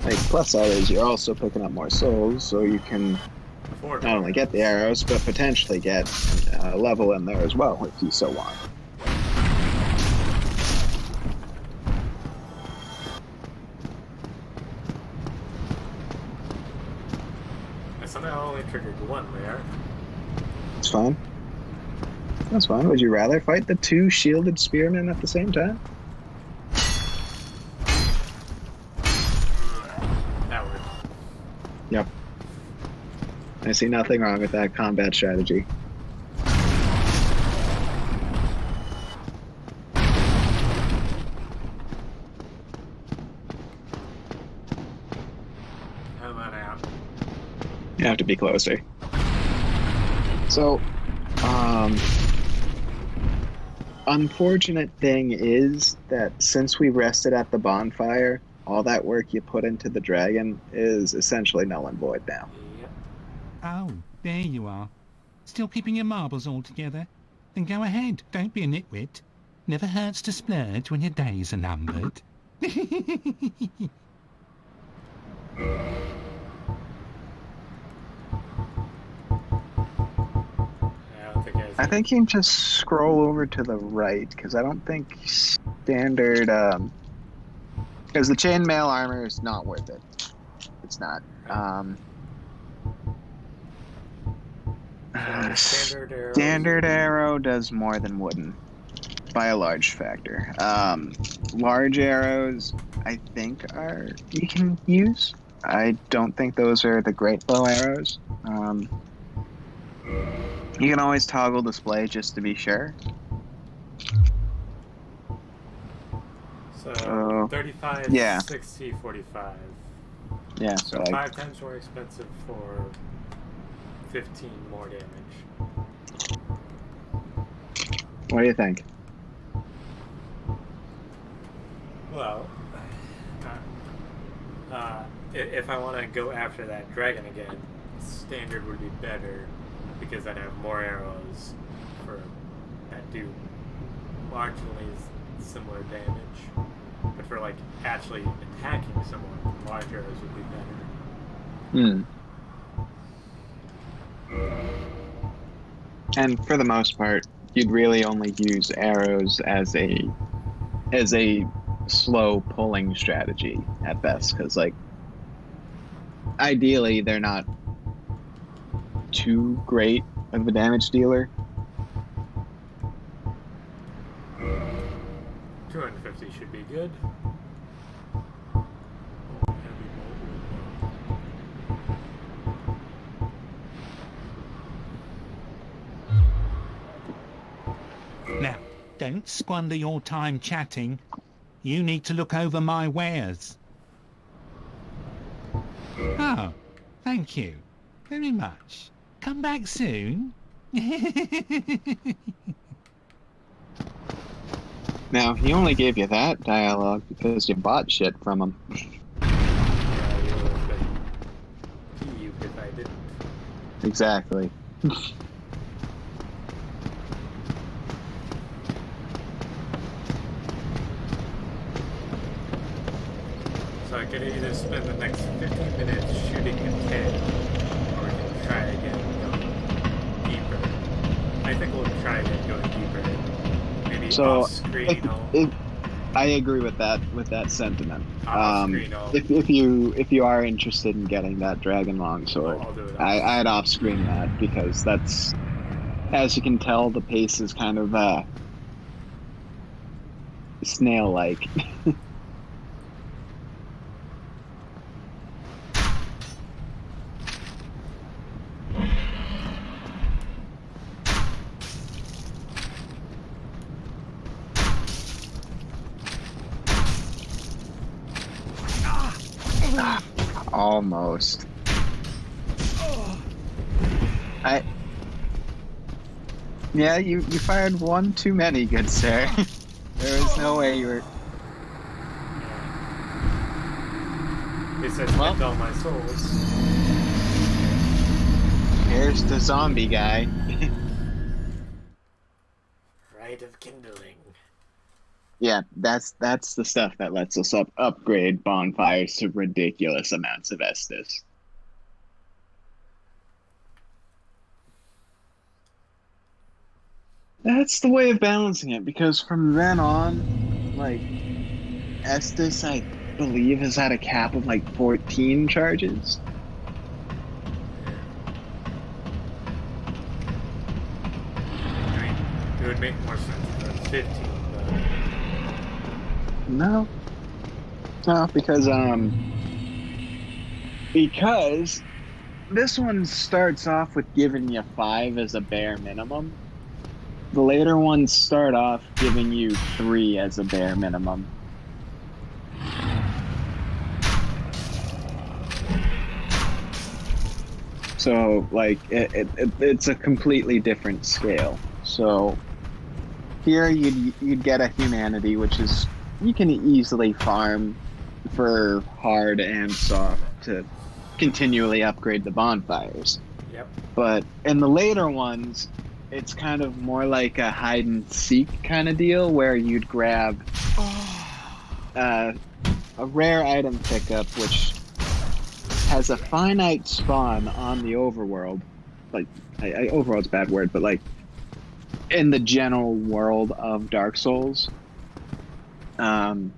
Like, plus all is you're also picking up more souls, so you can not only get the arrows, but potentially get a level in there as well, if you so want. I somehow only triggered one there. It's fine. That's fine. Would you rather fight the two shielded spearmen at the same time? That worked. Yep. I see nothing wrong with that combat strategy. How about out? You have to be closer. So, unfortunate thing is that since we rested at the bonfire, all that work you put into the dragon is essentially null and void now. Yep. Oh, there you are. Still keeping your marbles all together? Then go ahead, don't be a nitwit. Never hurts to splurge when your days are numbered. I don't think I think you can just scroll over to the right, because I don't think standard, because the chainmail armor is not worth it. It's not. Standard arrows. Standard arrow does more than wooden by a large factor. Large arrows, I think, you can use. I don't think those are the great bow arrows. You can always toggle display just to be sure. So 35, yeah. 60, 45. Yeah, So 5 times more expensive for 15 more damage. What do you think? Well, if I want to go after that dragon again, standard would be better because I'd have more arrows that do marginally similar damage. But for like actually attacking someone, large arrows would be better. And for the most part, you'd really only use arrows as a slow pulling strategy at best, because like ideally they're not too great of a damage dealer. 250 should be good. Now, don't squander your time chatting. You need to look over my wares. Oh, thank you very much. Come back soon. Now, he only gave you that dialogue because you bought shit from him. Yeah, you would have been peeved if I didn't. Exactly. So I could either spend the next 15 minutes shooting a 10, or we can try again going deeper. I think we'll try again going deeper. Maybe off screen. I agree with that sentiment. Off screen, if you are interested in getting that dragon longsword, I'll do it. I'd off screen that, because that's, as you can tell, the pace is kind of snail like. Almost. Yeah, you fired one too many, good sir. There was no way you were. He said, spend all my souls. Here's the zombie guy. Rite of kindling. Yeah, that's the stuff that lets us upgrade bonfires to ridiculous amounts of Estus. That's the way of balancing it, because from then on, like, Estus, I believe, has had a cap of like 14 charges. I mean, it would make more sense for 15, but... No, because this one starts off with giving you 5 as a bare minimum. The later ones start off giving you 3 as a bare minimum. So, like, it's a completely different scale. So, here you'd get a humanity, which is, you can easily farm for hard and soft to continually upgrade the bonfires. Yep. But in the later ones, it's kind of more like a hide and seek kind of deal, where you'd grab a rare item pickup which has a finite spawn on the overworld. Like, overworld's a bad word, but like in the general world of Dark Souls, they'd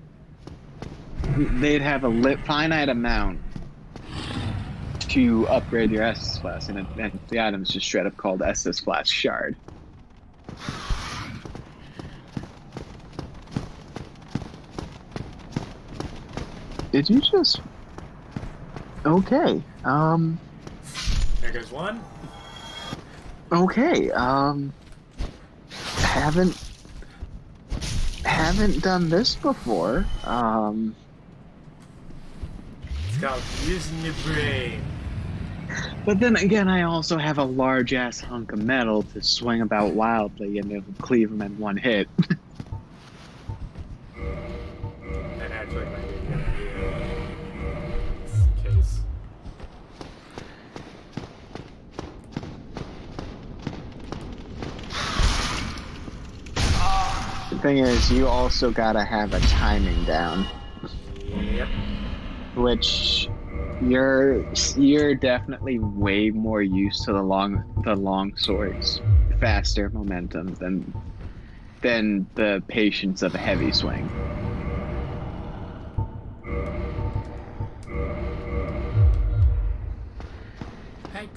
have a finite amount to upgrade your Estus Flask, and the item's just straight up called Estus Flask Shard. Did you just... Okay, There goes one. okay, haven't done this before, It's called using your brain. but then again, I also have a large-ass hunk of metal to swing about wildly, and it'll cleave them in one hit. That actually might be a good idea. In this case. The thing is, you also gotta have a timing down, Yep. which you're definitely way more used to the long swords, faster momentum than the patience of a heavy swing. Right.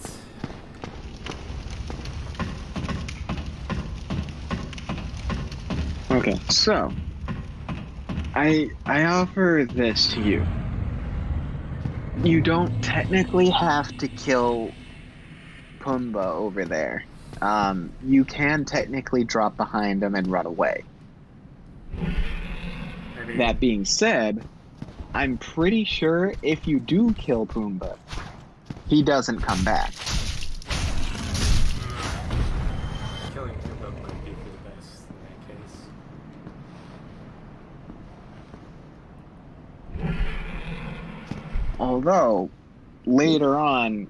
Okay, so I offer this to you. You don't technically have to kill Pumbaa over there. You can technically drop behind him and run away. I mean, That being said, I'm pretty sure if you do kill Pumbaa, he doesn't come back. killing him might be for the best in that case. Although, later on,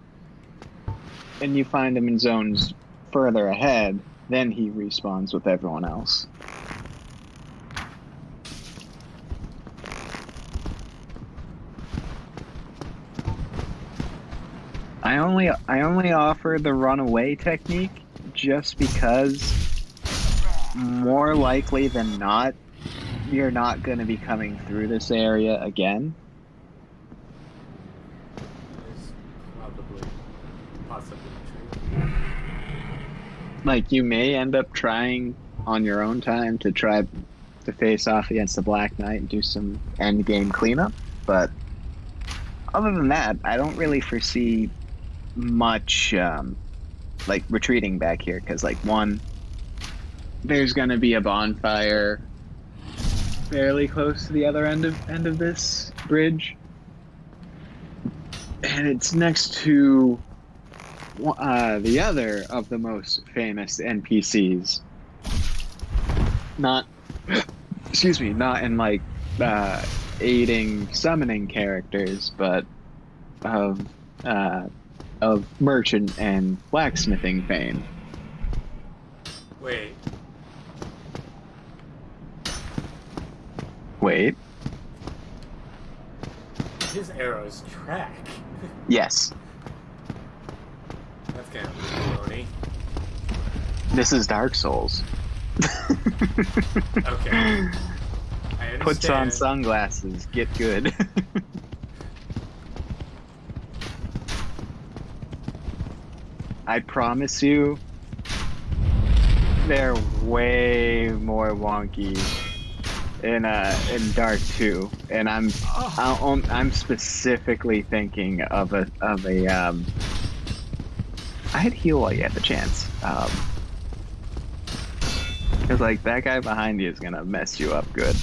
and you find him in zones further ahead, then he respawns with everyone else. I only offer the runaway technique just because more likely than not, you're not going to be coming through this area again. It's probably possibly true. Like, you may end up trying on your own time to try to face off against the Black Knight and do some end game cleanup, but other than that, I don't really foresee much like retreating back here, because like, one, there's gonna be a bonfire fairly close to the other end of this bridge, and it's next to the other of the most famous NPCs. Not, excuse me, not in like aiding summoning characters, but of merchant and blacksmithing fame. Wait. Wait. His arrows track. Yes. That's kind of baloney. This is Dark Souls. Okay. I understand. Puts on sunglasses. Get good. I promise you, they're way more wonky in Dark 2, and I'm specifically thinking of a I'd heal while you have the chance, because like that guy behind you is gonna mess you up good.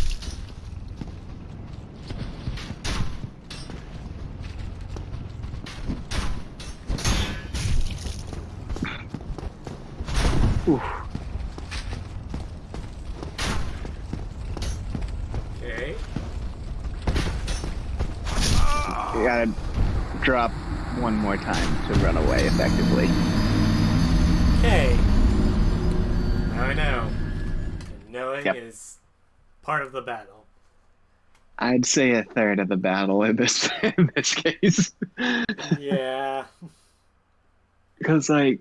Oof. Okay. You gotta drop one more time to run away effectively. Okay. Now I know. And knowing Yep. is part of the battle. I'd say a third of the battle in this in this case. Yeah. Because like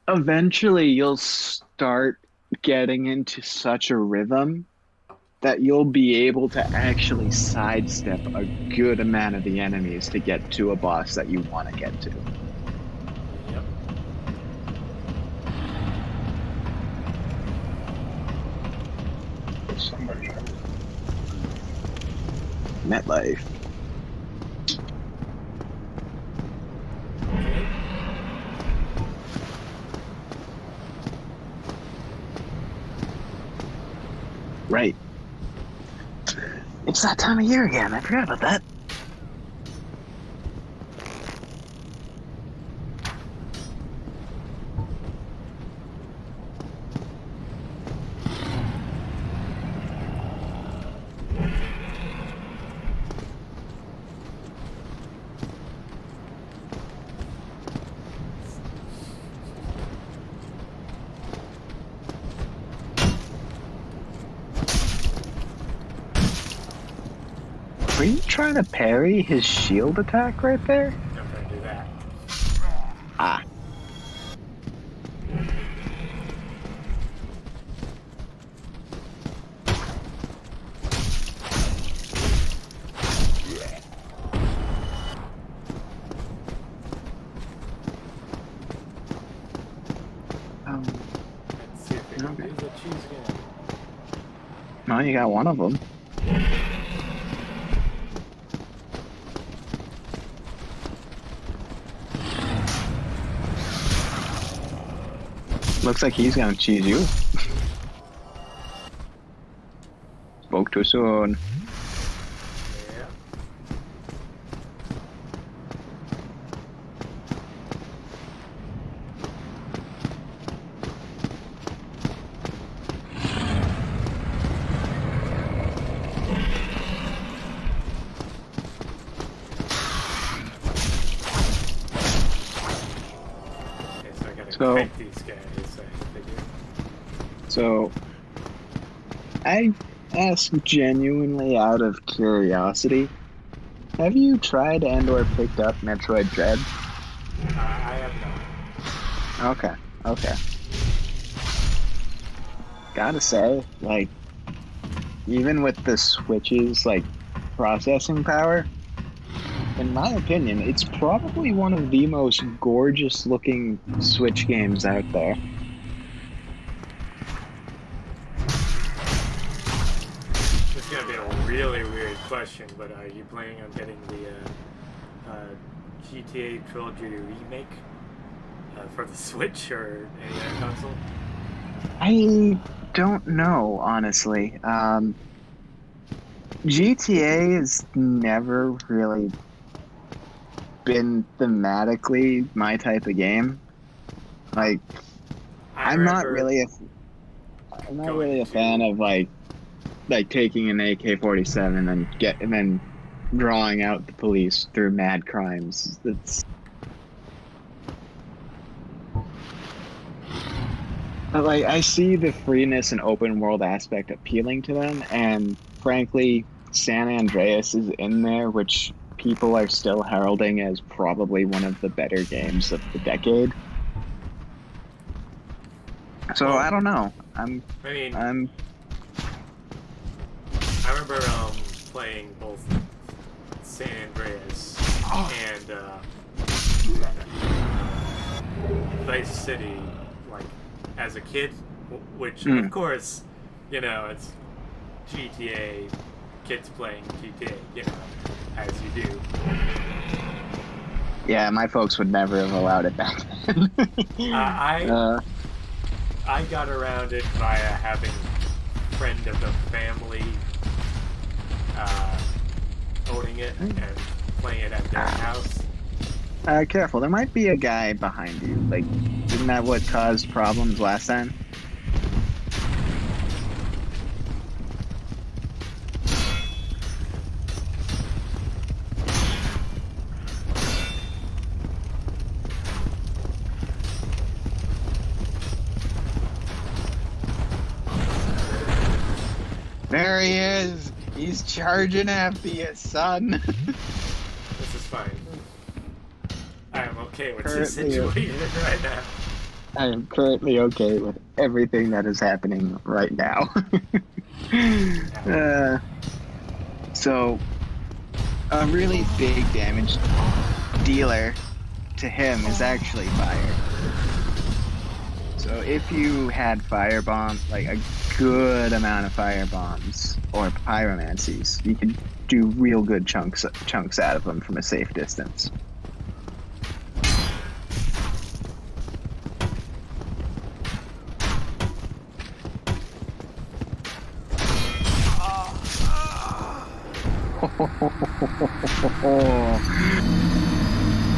eventually you'll start getting into such a rhythm that you'll be able to actually sidestep a good amount of the enemies to get to a boss that you want to get to. Yep. Somebody. MetLife. Okay. Right. It's that time of year again. I forgot about that. Were you trying to parry his shield attack right there? I'm gonna do that. Ah. Let's see if we can Okay. use a cheese gun. No, you got one of them. Looks like he's gonna cheese you. Spoke too soon. Yeah. Okay, so I gotta So- fight these guys, I figure. So, I ask genuinely out of curiosity, have you tried and or picked up Metroid Dread? I have not. Okay, okay. Gotta say, like, even with the Switch's, like, processing power, in my opinion, it's probably one of the most gorgeous looking Switch games out there. This is gonna be a really weird question, but are you planning on getting the GTA Trilogy remake for the Switch or any other console? I don't know, honestly. GTA has never really been thematically my type of game. Like, I'm not remember really I'm not going really a to- fan of like taking an AK-47 and then drawing out the police through mad crimes. But like I see the freeness and open world aspect appealing to them, and frankly, San Andreas is in there, which people are still heralding as probably one of the better games of the decade. So Well, I don't know. I mean, I'm I remember playing both San Andreas and Vice City, like as a kid, which of course, you know, it's GTA, kids playing GTA, you know, as you do. yeah, my folks would never have allowed it back then. I got around it via having a friend of the family owning it and playing it at their house. Careful, there might be a guy behind you. Like, isn't that what caused problems last time? There he is! He's charging after you, son. This is fine. I am okay with this Currently, situation right now. I am currently okay with everything that is happening right now. So, a really big damage dealer to him is actually fire. So if you had fire bomb, like a good amount of fire bombs or pyromancies, you could do real good chunks out of them from a safe distance.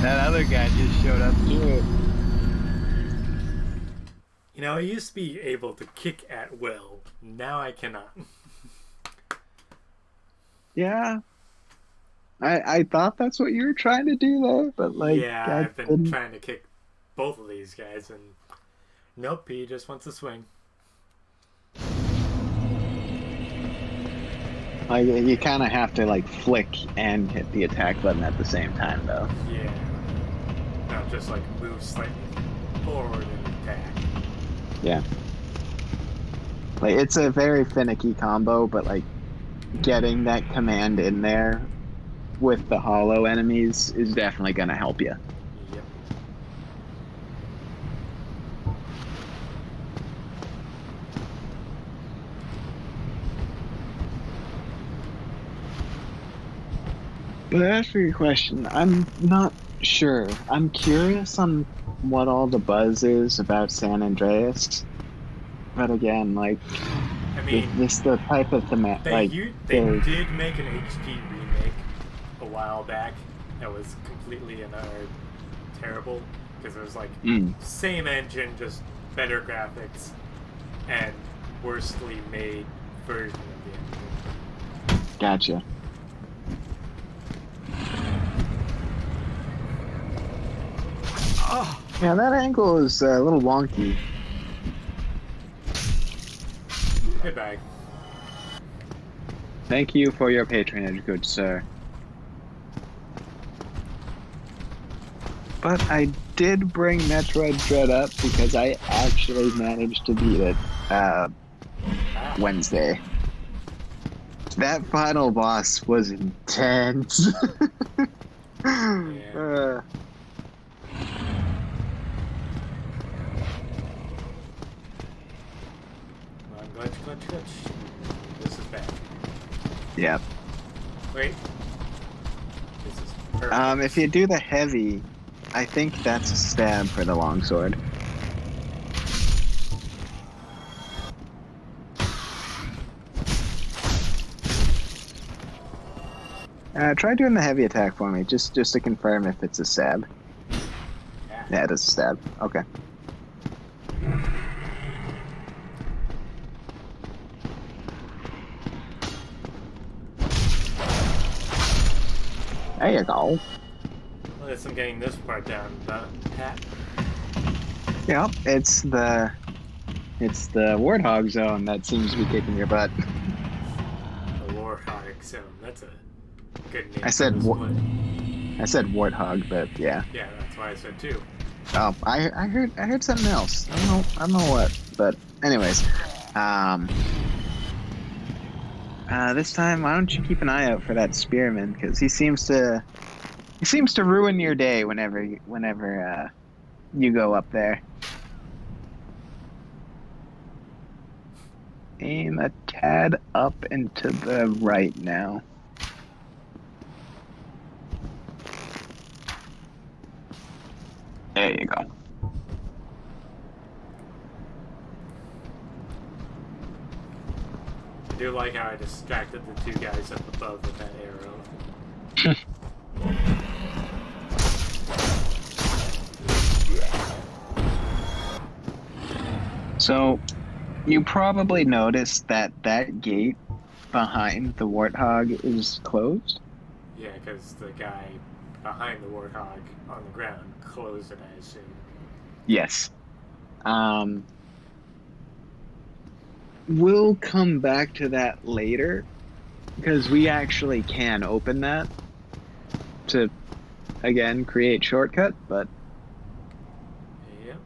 That other guy just showed up too. You know, I used to be able to kick at will. Now I cannot. Yeah. I thought that's what you were trying to do there, but like Yeah, I I've been didn't. trying to kick both of these guys, and nope, he just wants to swing. Like you kind of have to like flick and hit the attack button at the same time, though. Yeah. Not just like move slightly forward and attack. Yeah. Like it's a very finicky combo, but like getting that command in there with the hollow enemies is definitely going to help you. Yep. But as for your question, I'm not sure. I'm curious on what all the buzz is about San Andreas. But again, like, I mean, this the type of thematic. they did make an HD remake a while back that was completely and utter terrible because it was like same engine, just better graphics and worstly made version of the engine. Gotcha. Oh, Yeah, that angle is a little wonky. goodbye. Thank you for your patronage, good sir. But I did bring Metroid Dread up because I actually managed to beat it Wednesday. That final boss was intense. Yeah. Glitch. This is bad. Yeah. Wait. This is perfect. If you do the heavy, I think that's a stab for the longsword. Try doing the heavy attack for me, just to confirm if it's a stab. Yeah, it is a stab. Okay. There you go. Well, I'm getting this part down, Pat. Yep, it's the Warthog zone that seems to be kicking your butt. The Warthog Zone. That's a good name. I said Warthog, but yeah. Yeah, that's why I said two. Oh, I heard something else. I don't know what, but anyways, this time why don't you keep an eye out for that spearman, because he seems to ruin your day whenever you go up there. Aim a tad up and to the right now. There you go. I do like how I distracted the two guys up above with that arrow. So, you probably noticed that gate behind the Warthog is closed? Yeah, because the guy behind the Warthog on the ground closed it, I assume. Yes. We'll come back to that later, because we actually can open that to, again, create shortcut, but Yep.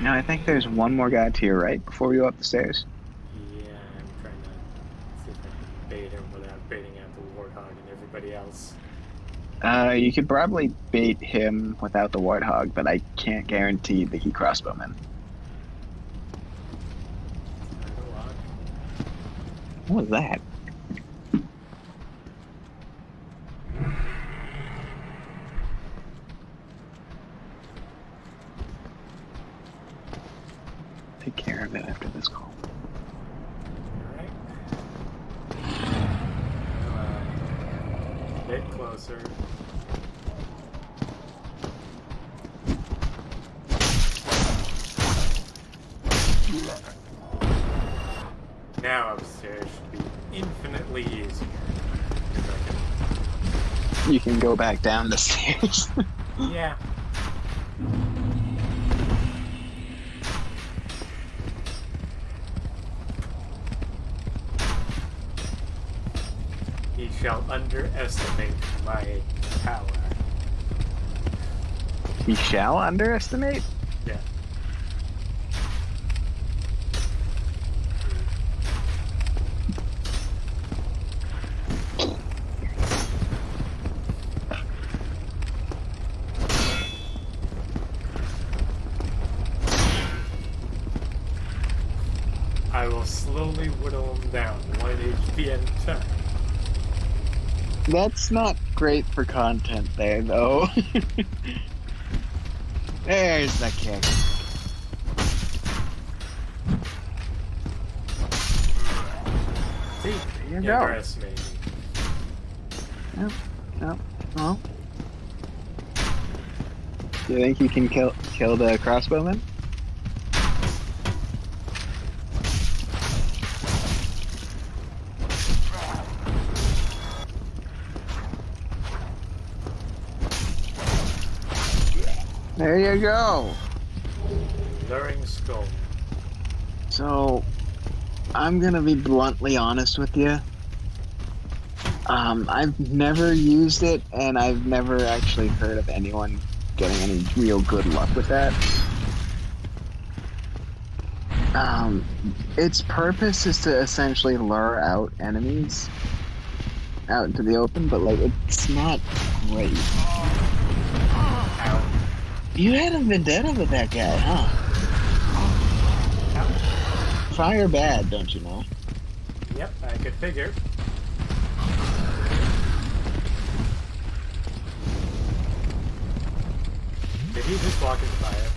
now I think there's one more guy to your right before we go up the stairs. Yeah, I'm trying to see if I can bait him without baiting out the warthog and everybody else. You could probably bait him without the warthog, but I can't guarantee that he crossbowman. Try to lock. What was that? Take care of it after this call. Alright. A bit closer. Now upstairs should be infinitely easier. You can go back down the stairs. Yeah. He shall underestimate my power. He shall underestimate? Yeah. I will slowly whittle him down, 1 HP at a time. That's not great for content there, though. There's the kick. See? There you go. Underestimate me. Yep. Well. Do you think you can kill the crossbowman? There you go. Luring skull. So, I'm gonna be bluntly honest with you. I've never used it, and I've never actually heard of anyone getting any real good luck with that. Its purpose is to essentially lure out enemies out into the open, but like it's not great. You had a vendetta with that guy, huh? Fire bad, don't you know? Yep, I could figure. Did he just walk into fire?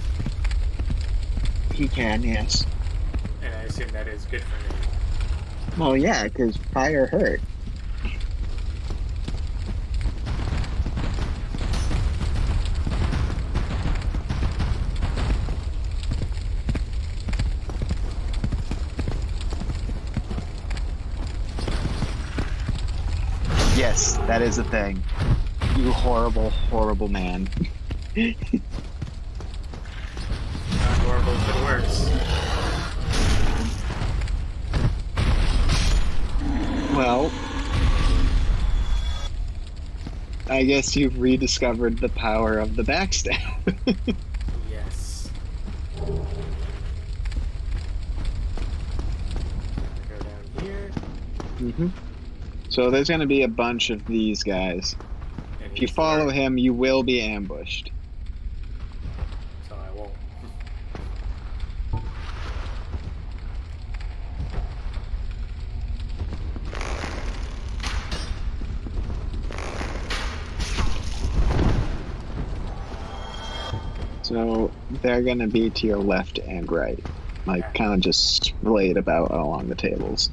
He can, yes. And I assume that is good for me. Well, yeah, because fire hurt. Yes, that is a thing. You horrible, horrible man. Not horrible if it works. Well, I guess you've rediscovered the power of the backstab. Yes. Go down here. Mm-hmm. So there's going to be a bunch of these guys. And If you follow him, you will be ambushed. So I won't. So they're going to be to your left and right. Like, kind of just splayed about along the tables.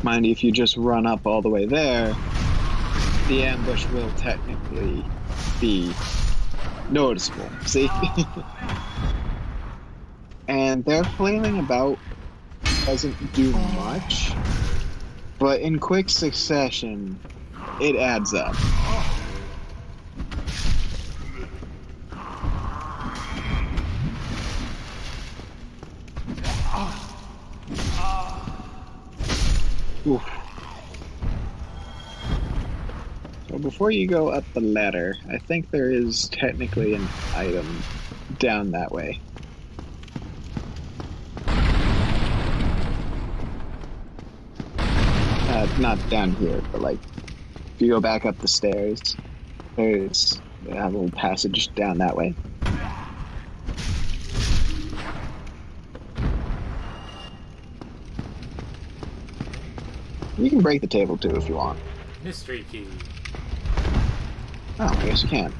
Mind you, if you just run up all the way there, the ambush will technically be noticeable. See? And their flailing about doesn't do much, but in quick succession, it adds up. Oof. So before you go up the ladder, I think there is technically an item down that way. Not down here, but like if you go back up the stairs, there's a little passage down that way. You can break the table too if you want. Mystery key. Oh, I guess you can.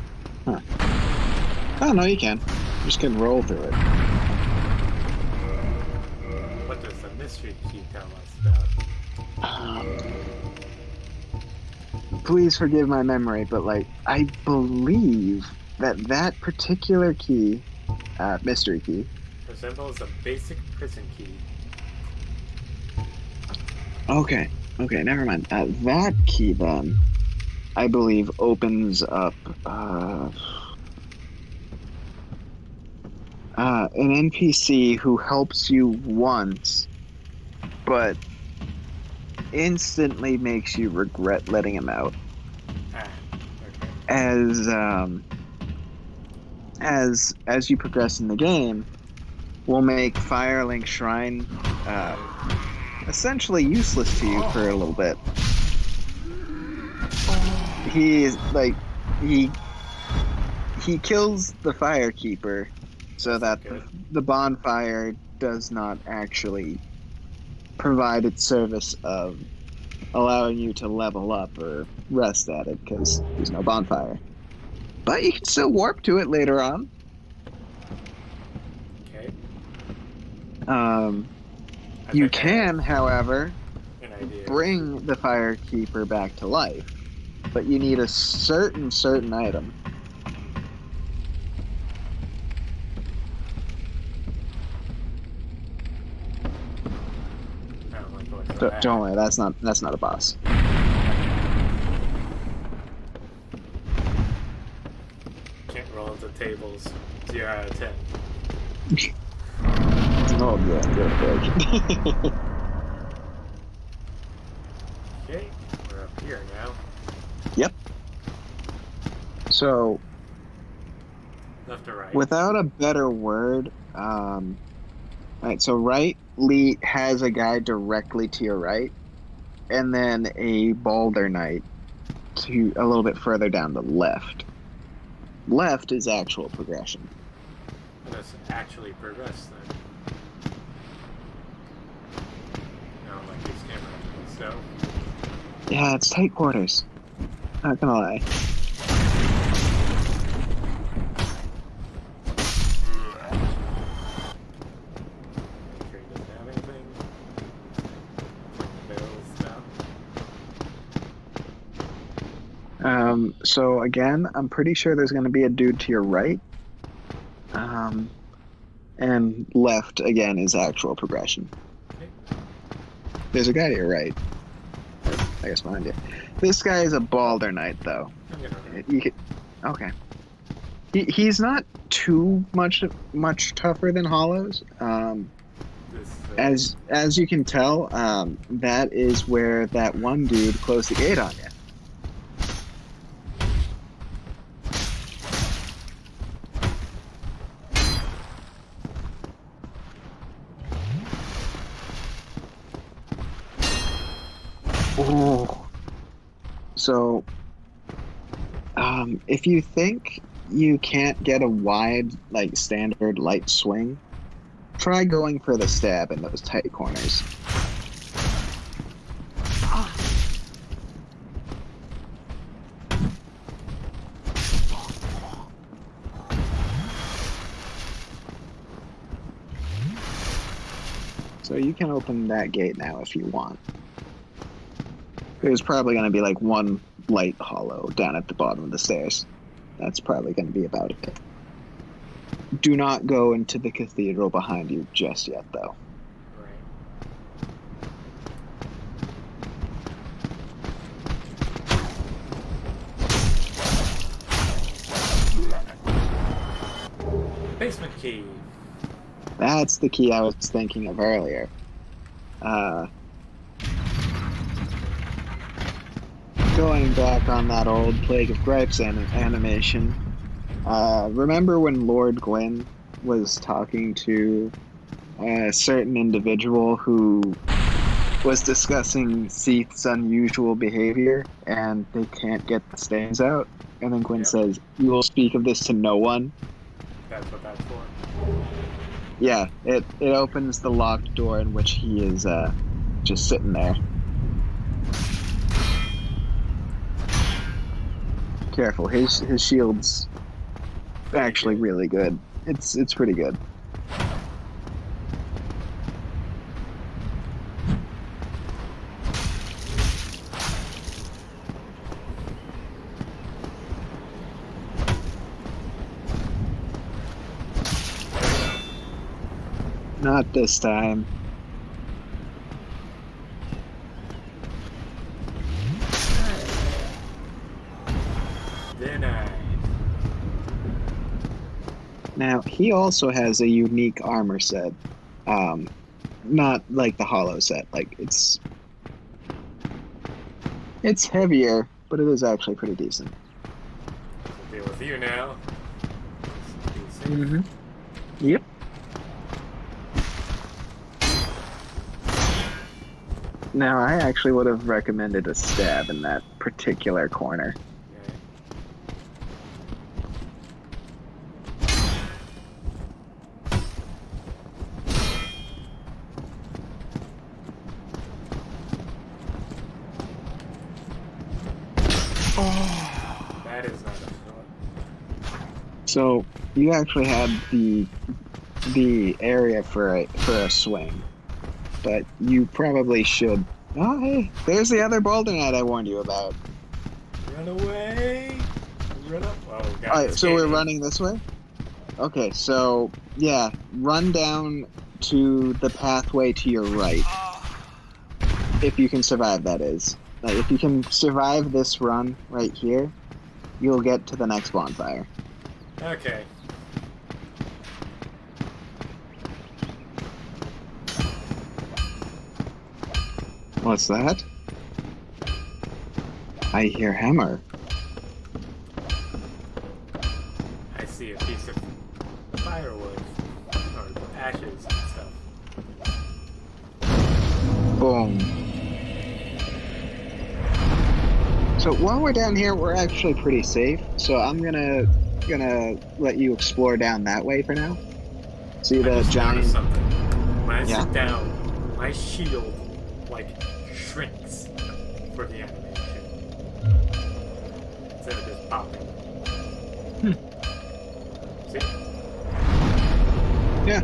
Huh. Oh, no, you can. You just can roll through it. What does the mystery key tell us about? Please forgive my memory, but like I believe that particular key, mystery key, resembles a basic prison key. Okay, never mind. That key then, I believe, opens up an NPC who helps you once, but instantly makes you regret letting him out. Okay. As you progress in the game, we'll make Firelink Shrine essentially useless to you for a little bit. He kills the Firekeeper so that the bonfire does not actually provide its service of allowing you to level up or rest at it because there's no bonfire. But you can still warp to it later on. Okay. You can, however, bring the Firekeeper back to life, but you need a certain item. Don't worry, that's not a boss. Can't roll into tables. 0 out of 10. Oh yeah, good. Okay, we're up here now. Yep. So, left or right? Without a better word, alright, so right has a guy directly to your right, and then a Balder Knight to a little bit further down the left. Left is actual progression. Let's actually progress then. I don't like these cameras, so. Yeah, it's tight quarters. Not gonna lie. So again, I'm pretty sure there's going to be a dude to your right. And left, again, is actual progression. There's a guy to your right. I guess behind you. This guy is a Balder Knight, though. Okay. He's not too much tougher than Hollows. As you can tell, that is where that one dude closed the gate on you. Oh. So, if you think you can't get a wide, like, standard light swing, try going for the stab in those tight corners. So you can open that gate now if you want. There's probably going to be like one light hollow down at the bottom of the stairs. That's probably going to be about it. Do not go into the cathedral behind you just yet, though. Basement key. That's the key I was thinking of earlier. going back on that old Plague of Gripes animation, remember when Lord Gwyn was talking to a certain individual who was discussing Seath's unusual behavior and they can't get the stains out? And then Gwyn says, "You will speak of this to no one." That's what that's for. Yeah, it opens the locked door in which he is just sitting there. Careful, his shield's actually really good. It's pretty good. Not this time. Now, he also has a unique armor set. Not like the hollow set. Like, it's heavier, but it is actually pretty decent. I'll deal with you now. Mm-hmm. Yep. Now, I actually would have recommended a stab in that particular corner. That is not a thought. So you actually had the area for a swing, but you probably should. Oh, hey, there's the other boulder knight I warned you about. Run away! Run up! Oh, God. Alright, so we're running this way? Okay, so yeah, run down to the pathway to your right. If you can survive, that is. Like, if you can survive this run right here, you'll get to the next bonfire. Okay. What's that? I hear hammer. I see a piece of firewood or ashes and stuff. Boom. So while we're down here, we're actually pretty safe. So I'm gonna let you explore down that way for now. See the giant. Something. When I sit down, my shield like shrinks for the animation instead of just popping. See? Yeah.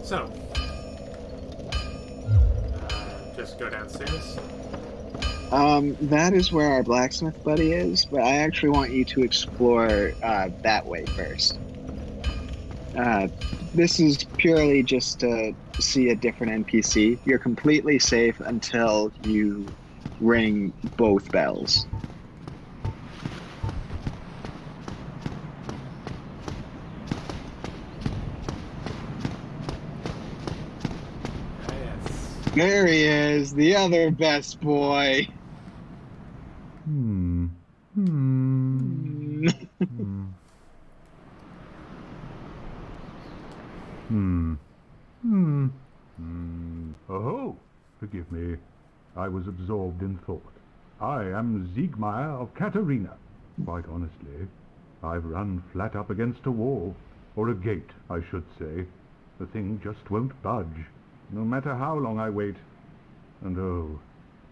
So, just go downstairs. That is where our blacksmith buddy is, but I actually want you to explore that way first. This is purely just to see a different NPC. You're completely safe until you ring both bells. There he is, the other best boy. Oh, forgive me. I was absorbed in thought. I am Siegmeyer of Katarina. Quite honestly, I've run flat up against a wall, or a gate, I should say. The thing just won't budge, no matter how long I wait. And oh,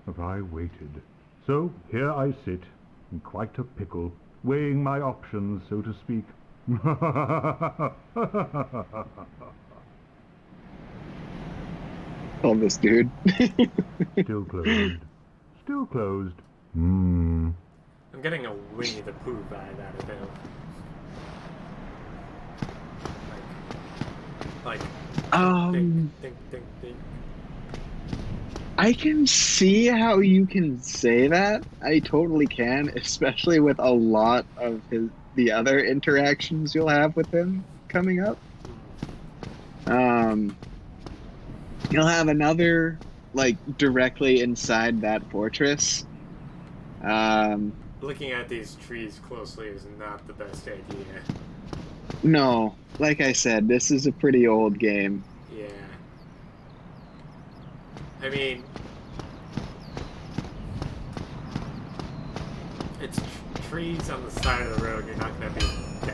have I waited. So here I sit, in quite a pickle, weighing my options, so to speak. Oh, this dude. Still closed. Still closed. I'm getting a Winnie the Pooh vibe out of him. Like think. I can see how you can say that. I totally can, especially with a lot of the other interactions you'll have with him coming up. You'll have another like directly inside that fortress. Um, Looking at these trees closely is not the best idea. no, like I said, this is a pretty old game. Yeah. I mean, it's trees on the side of the road. You're not going to be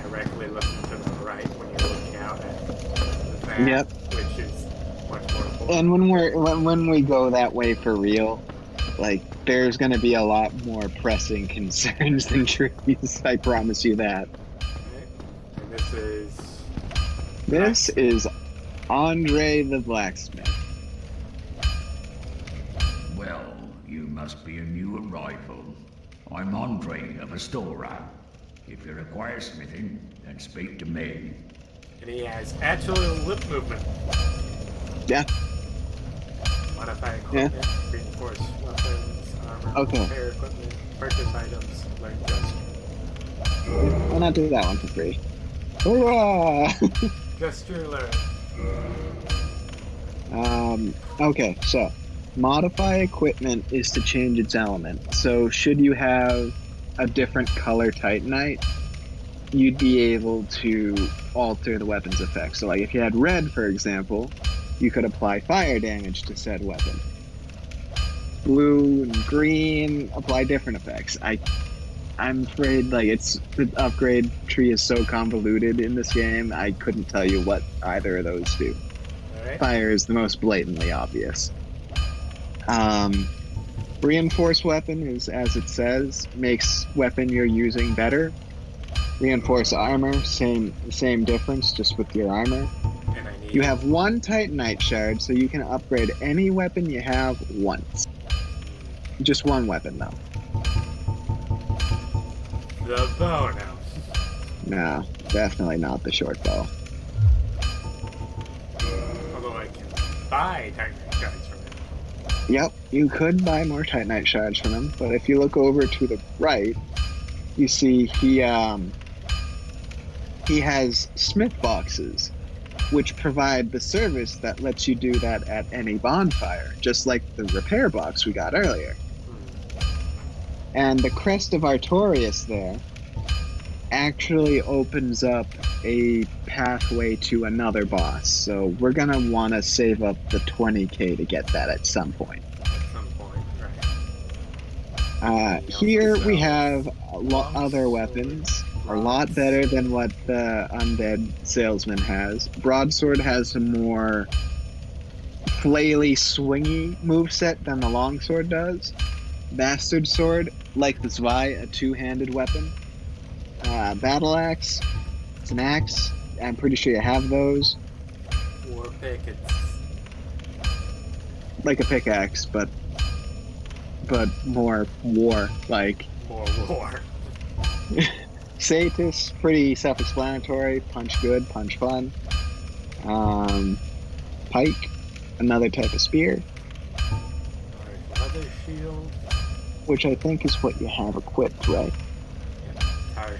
directly looking to the right when you're looking out at the map, Yep. which is much more important. And when we go that way for real, like there's gonna be a lot more pressing concerns than trees. I promise you that. Right? And This is Andre the Blacksmith. Well, you must be a new arrival. I'm Andre of Astora. If you require smithing, then speak to me. and he has actual lip movement. Yeah. Modify equipment, reinforce weapons, armor, Okay. repair equipment, purchase items, learn gesture. Why not do that one for free? Hurrah! Gesture learn. Okay, so modify equipment is to change its element. So should you have a different color Titanite, you'd be able to alter the weapon's effect. So like if you had red, for example, you could apply fire damage to said weapon. Blue and green apply different effects. I'm afraid like the upgrade tree is so convoluted in this game, I couldn't tell you what either of those do. Alright. Fire is the most blatantly obvious. Reinforce weapon is, as it says, makes weapon you're using better. Reinforce armor, same difference, just with your armor. And I need You have one Titanite shard, so you can upgrade any weapon you have once. Just one weapon, though. the bow now. No, definitely not the short bow. Although I can buy Titanite shards from it. Yep, you could buy more Titanite shards from him, but if you look over to the right, you see he has smith boxes, which provide the service that lets you do that at any bonfire, just like the repair box we got earlier. And the crest of Artorias there actually opens up a pathway to another boss. So we're gonna want to save up the 20k to get that at some point. At some point, right. Here we have other weapons, a lot better than what the undead salesman has. Broadsword has a more flaily, swingy moveset than the longsword does. Bastard sword, like the Zwei, a two-handed weapon. Battle axe, it's an axe. I'm pretty sure you have those. War pick, it's Like a pickaxe, but more war. Like more war. Satis, pretty self-explanatory. Punch good, punch fun. Pike, another type of spear, Alright, leather shield. which I think is what you have equipped, right? Yeah,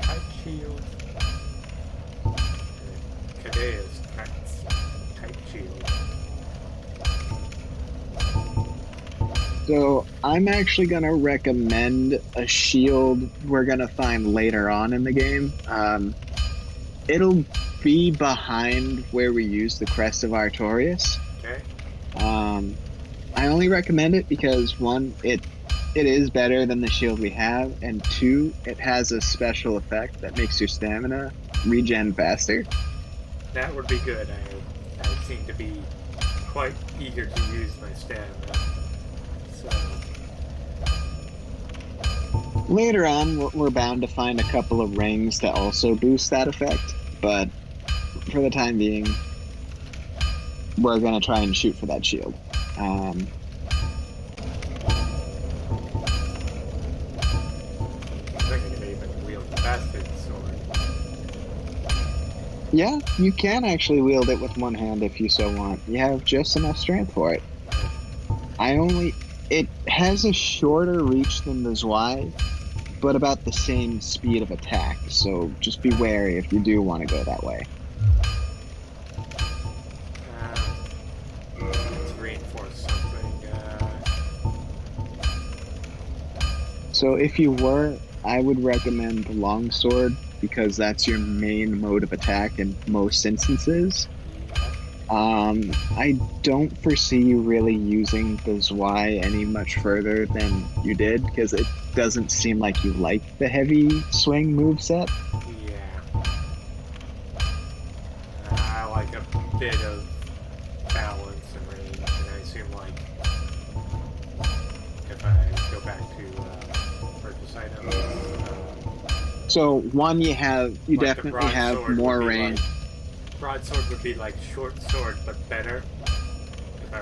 tight shield. Kadea's tight shield. So I'm actually going to recommend a shield we're going to find later on in the game. It'll be behind where we use the Crest of Artorias. Okay. I only recommend it because, one, it is better than the shield we have, and two, it has a special effect that makes your stamina regen faster. That would be good. I seem to be quite eager to use my stamina. So, Later on, we're bound to find a couple of rings that also boost that effect, but for the time being, we're going to try and shoot for that shield. I'm thinking of even wield the bastard sword. Yeah, you can actually wield it with one hand if you so want. You have just enough strength for it. It has a shorter reach than the Zwei, but about the same speed of attack, so just be wary if you do want to go that way. Let's reinforce something. So if you were, I would recommend the longsword because that's your main mode of attack in most instances. I don't foresee you really using the Zwei any much further than you did because it doesn't seem like you like the heavy swing moveset. Yeah. I like a bit of balance and range, and I assume, like, if I go back to purchase items, So one, you like definitely have more range. Broadsword would be like short sword, but better.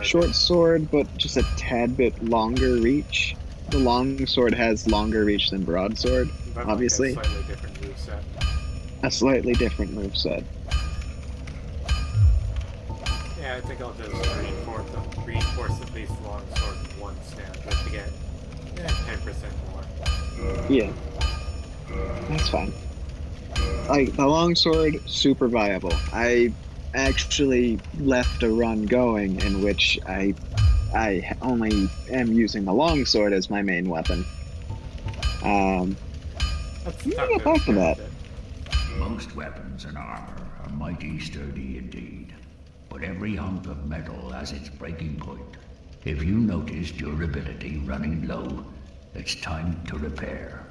Short sword, but just a tad bit longer reach. The long sword has longer reach than broadsword, But obviously. like a slightly different moveset. A slightly different moveset. Yeah, I think I'll just reinforce at least long sword once now, just to get 10% more. Yeah. That's fine. Like, the longsword, super viable. I actually left a run going in which I only am using the longsword as my main weapon. That's You tough get back to that. Most weapons and armor are mighty sturdy indeed, but every hunk of metal has its breaking point. If you notice durability running low, it's time to repair.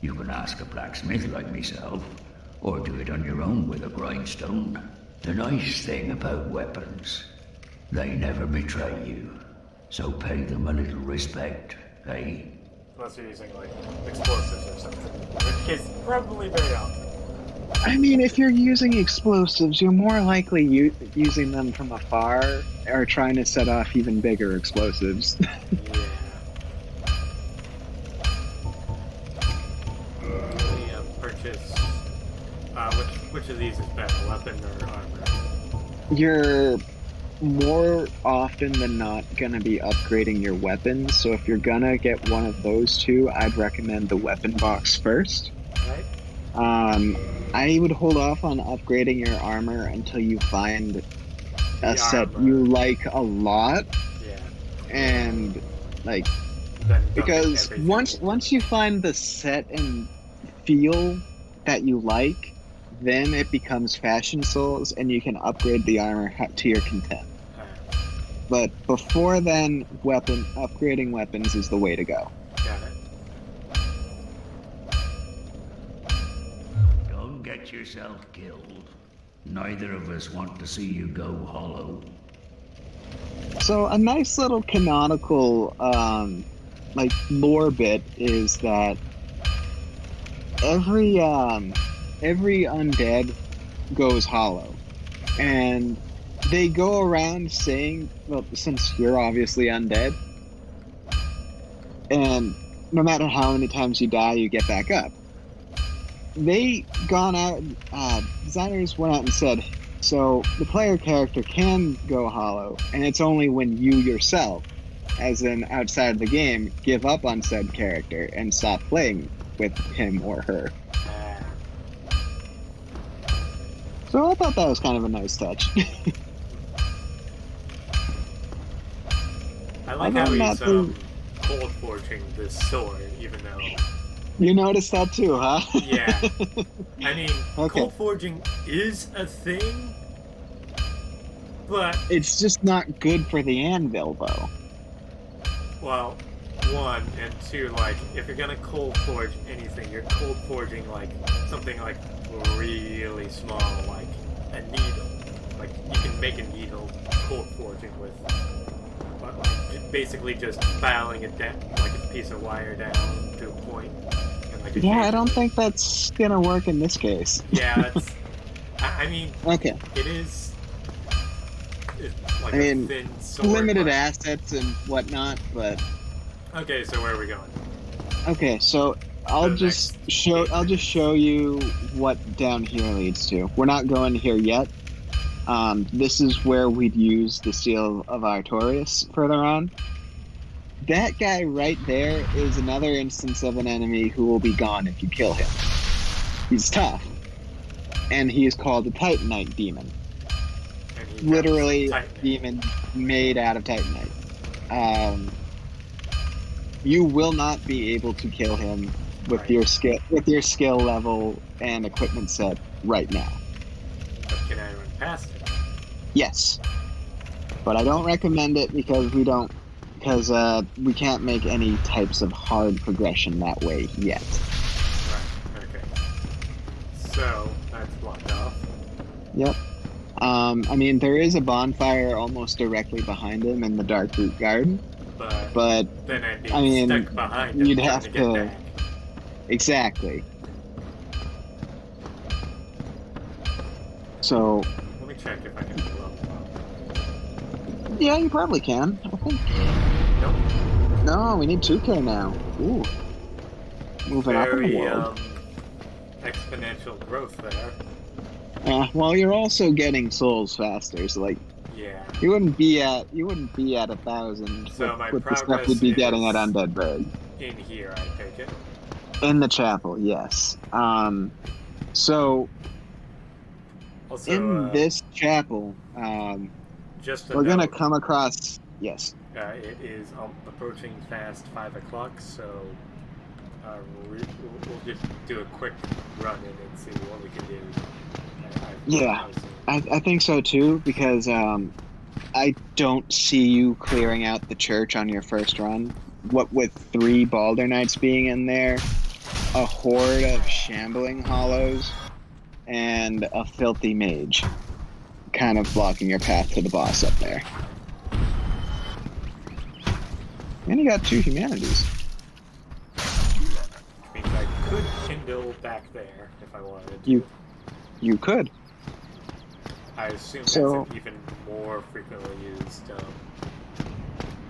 You can ask a blacksmith like myself, or do it on your own with a grindstone. The nice thing about weapons, they never betray you, so pay them a little respect, eh? Unless you're using like explosives or something, which is probably very often. I mean, if you're using explosives, you're more likely using them from afar or trying to set off even bigger explosives. Yeah. Purchase. Which of these is better, weapon or armor? You're more often than not gonna be upgrading your weapons, so if you're gonna get one of those two, I'd recommend the weapon box first. Right. I would hold off on upgrading your armor until you find a set armor. you like a lot, Yeah. and like Then dump because everything. once you find the set and feel that you like, then it becomes fashion souls, and you can upgrade the armor to your content. But before then, upgrading weapons is the way to go. Got it. Don't get yourself killed. Neither of us want to see you go hollow. So a nice little canonical like lore bit is that every undead goes hollow, and they go around saying, well, since you're obviously undead, and no matter how many times you die, you get back up. Designers went out and said, so the player character can go hollow, and it's only when you yourself, as in outside the game, give up on said character and stop playing with him or her. So I thought that was kind of a nice touch. I like how he's cold forging this sword, even though. You noticed that too, huh? Yeah. I mean, Okay. cold forging is a thing, but It's just not good for the anvil, though. well, one and two, like if you're gonna cold forge anything, you're cold forging like something like really small, like a needle. Like you can make a needle cold forging with, but like basically just filing it down, like a piece of wire down to a point. And, like, Yeah, I don't think that's gonna work in this case. Yeah, that's. I mean, Okay. it is. It's like I mean, a thin sword. Limited but- assets and whatnot, but Okay, so where are we going? okay, so I'll The just next show you what down here leads to. We're not going here yet. This is where we'd use the Seal of Artorias further on. That guy right there is another instance of an enemy who will be gone if you kill him. He's tough. And he is called the Titanite Demon. And he Literally a Titanite. demon made out of Titanite. you will not be able to kill him with Right. your skill level and equipment set right now. But can I run past him? Yes, but I don't recommend it because we can't make any types of hard progression that way yet. Right, okay. So, that's blocked off. Yep. I mean, there is a bonfire almost directly behind him in the Dark Root Garden, but then I'd be I mean, stuck behind him you'd trying have to get back. exactly. So, Let me check if I can level up. yeah, you probably can, I think. Nope. No, we need 2K now. Ooh. Moving up in the world. Exponential growth there. Yeah, well, you're also getting souls faster, so like Yeah. you wouldn't be at 1,000 So my with the stuff progress you'd be getting is at Undead Burg. in here, I take it. In the chapel, yes. So Also, in this chapel, just a we're gonna note, come across yes. it is approaching fast 5 o'clock, so we'll just do a quick run in and see what we can do. Yeah, I think so too, because I don't see you clearing out the church on your first run. What with 3 Balder Knights being in there, a horde of shambling hollows, and a filthy mage kind of blocking your path to the boss up there. And you got 2 humanities. Means I could kindle back there if I wanted to. You could. I assume that's an even more frequently used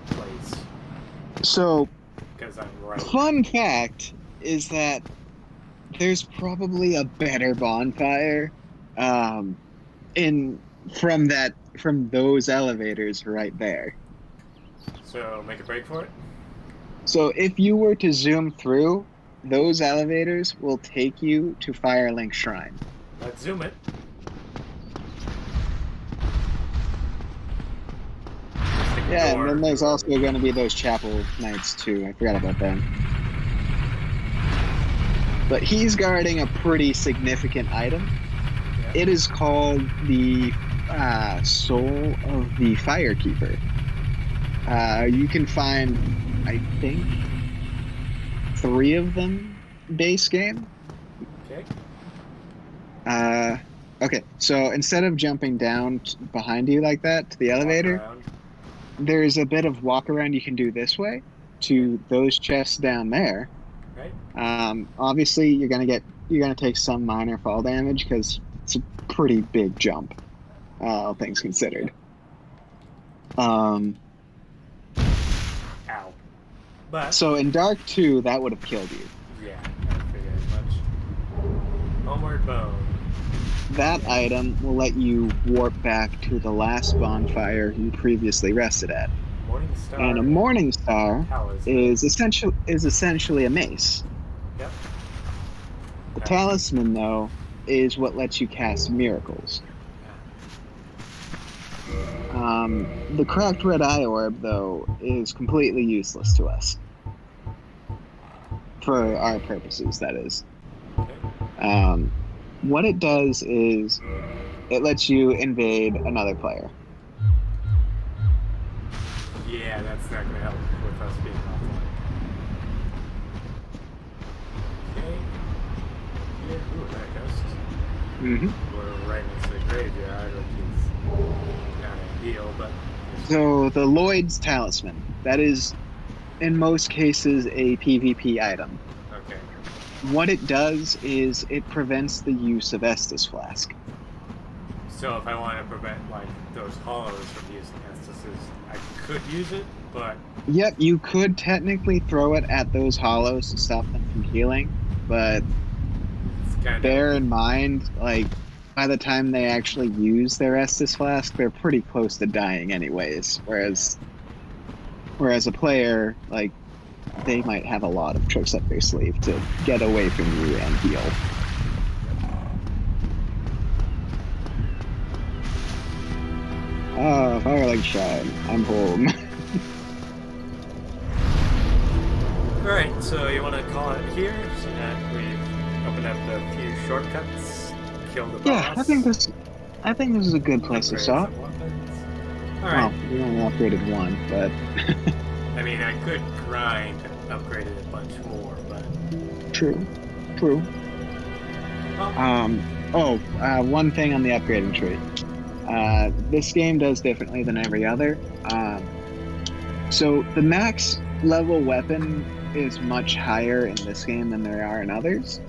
place. So, because I'm right. Fun fact is that there's probably a better bonfire from those elevators right there. So make a break for it? So if you were to zoom through, those elevators will take you to Firelink Shrine. Let's zoom it. Yeah, and then there's also going to be those chapel knights too. I forgot about them. But he's guarding a pretty significant item. Yeah. It is called the Soul of the Firekeeper. You can find, I think, 3 of them base game. Okay. Okay, so instead of jumping down behind you like that to the elevator, there's a bit of walk around you can do this way to those chests down there. Right. Obviously you're gonna take some minor fall damage because it's a pretty big jump, all things considered. Ow. But so in Dark 2, that would have killed you. Yeah, I figured as much. Homeward Bone. That item will let you warp back to the last bonfire you previously rested at. Morning Star. And a Morning Star is essentially a mace. Yep. The talisman, though, is what lets you cast miracles. The cracked red eye orb, though, is completely useless to us. For our purposes, that is. Okay. What it does is it lets you invade another player. Yeah, that's not going to help with us being offline. Okay. Yeah, ooh, that ghost. Mm-hmm. We're right next to the graveyard, which is not ideal, but... So, the Lloyd's Talisman. That is, in most cases, a PvP item. Okay. What it does is it prevents the use of Estus Flask. So if I want to prevent, like, those hollows from using Estises, I could use it, but... Yep, you could technically throw it at those hollows to stop them from healing, but bear in mind, like, by the time they actually use their Estus Flask, they're pretty close to dying anyways, whereas a player, like, they might have a lot of tricks up their sleeve to get away from you and heal. Firelink Shrine. I'm home. So you want to call it here so that we've opened up a few shortcuts, killed the boss? Yeah, I think this is a good place to upgraded stop. some weapons. All Well, right. we only upgraded one, but I mean, I could grind upgraded a bunch more, but true. well, One thing on the upgrading tree. This game does differently than every other. So the max level weapon is much higher in this game than there are in others.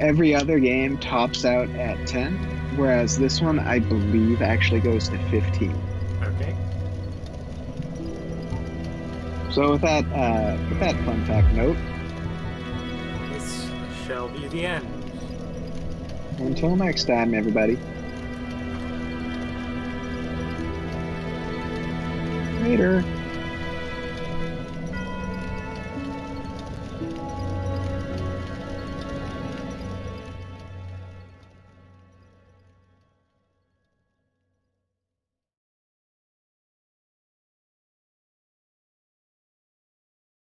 Every other game tops out at 10, whereas this one, I believe, actually goes to 15. okay. So with that fun fact note, This shall be the end. until next time, everybody. Later.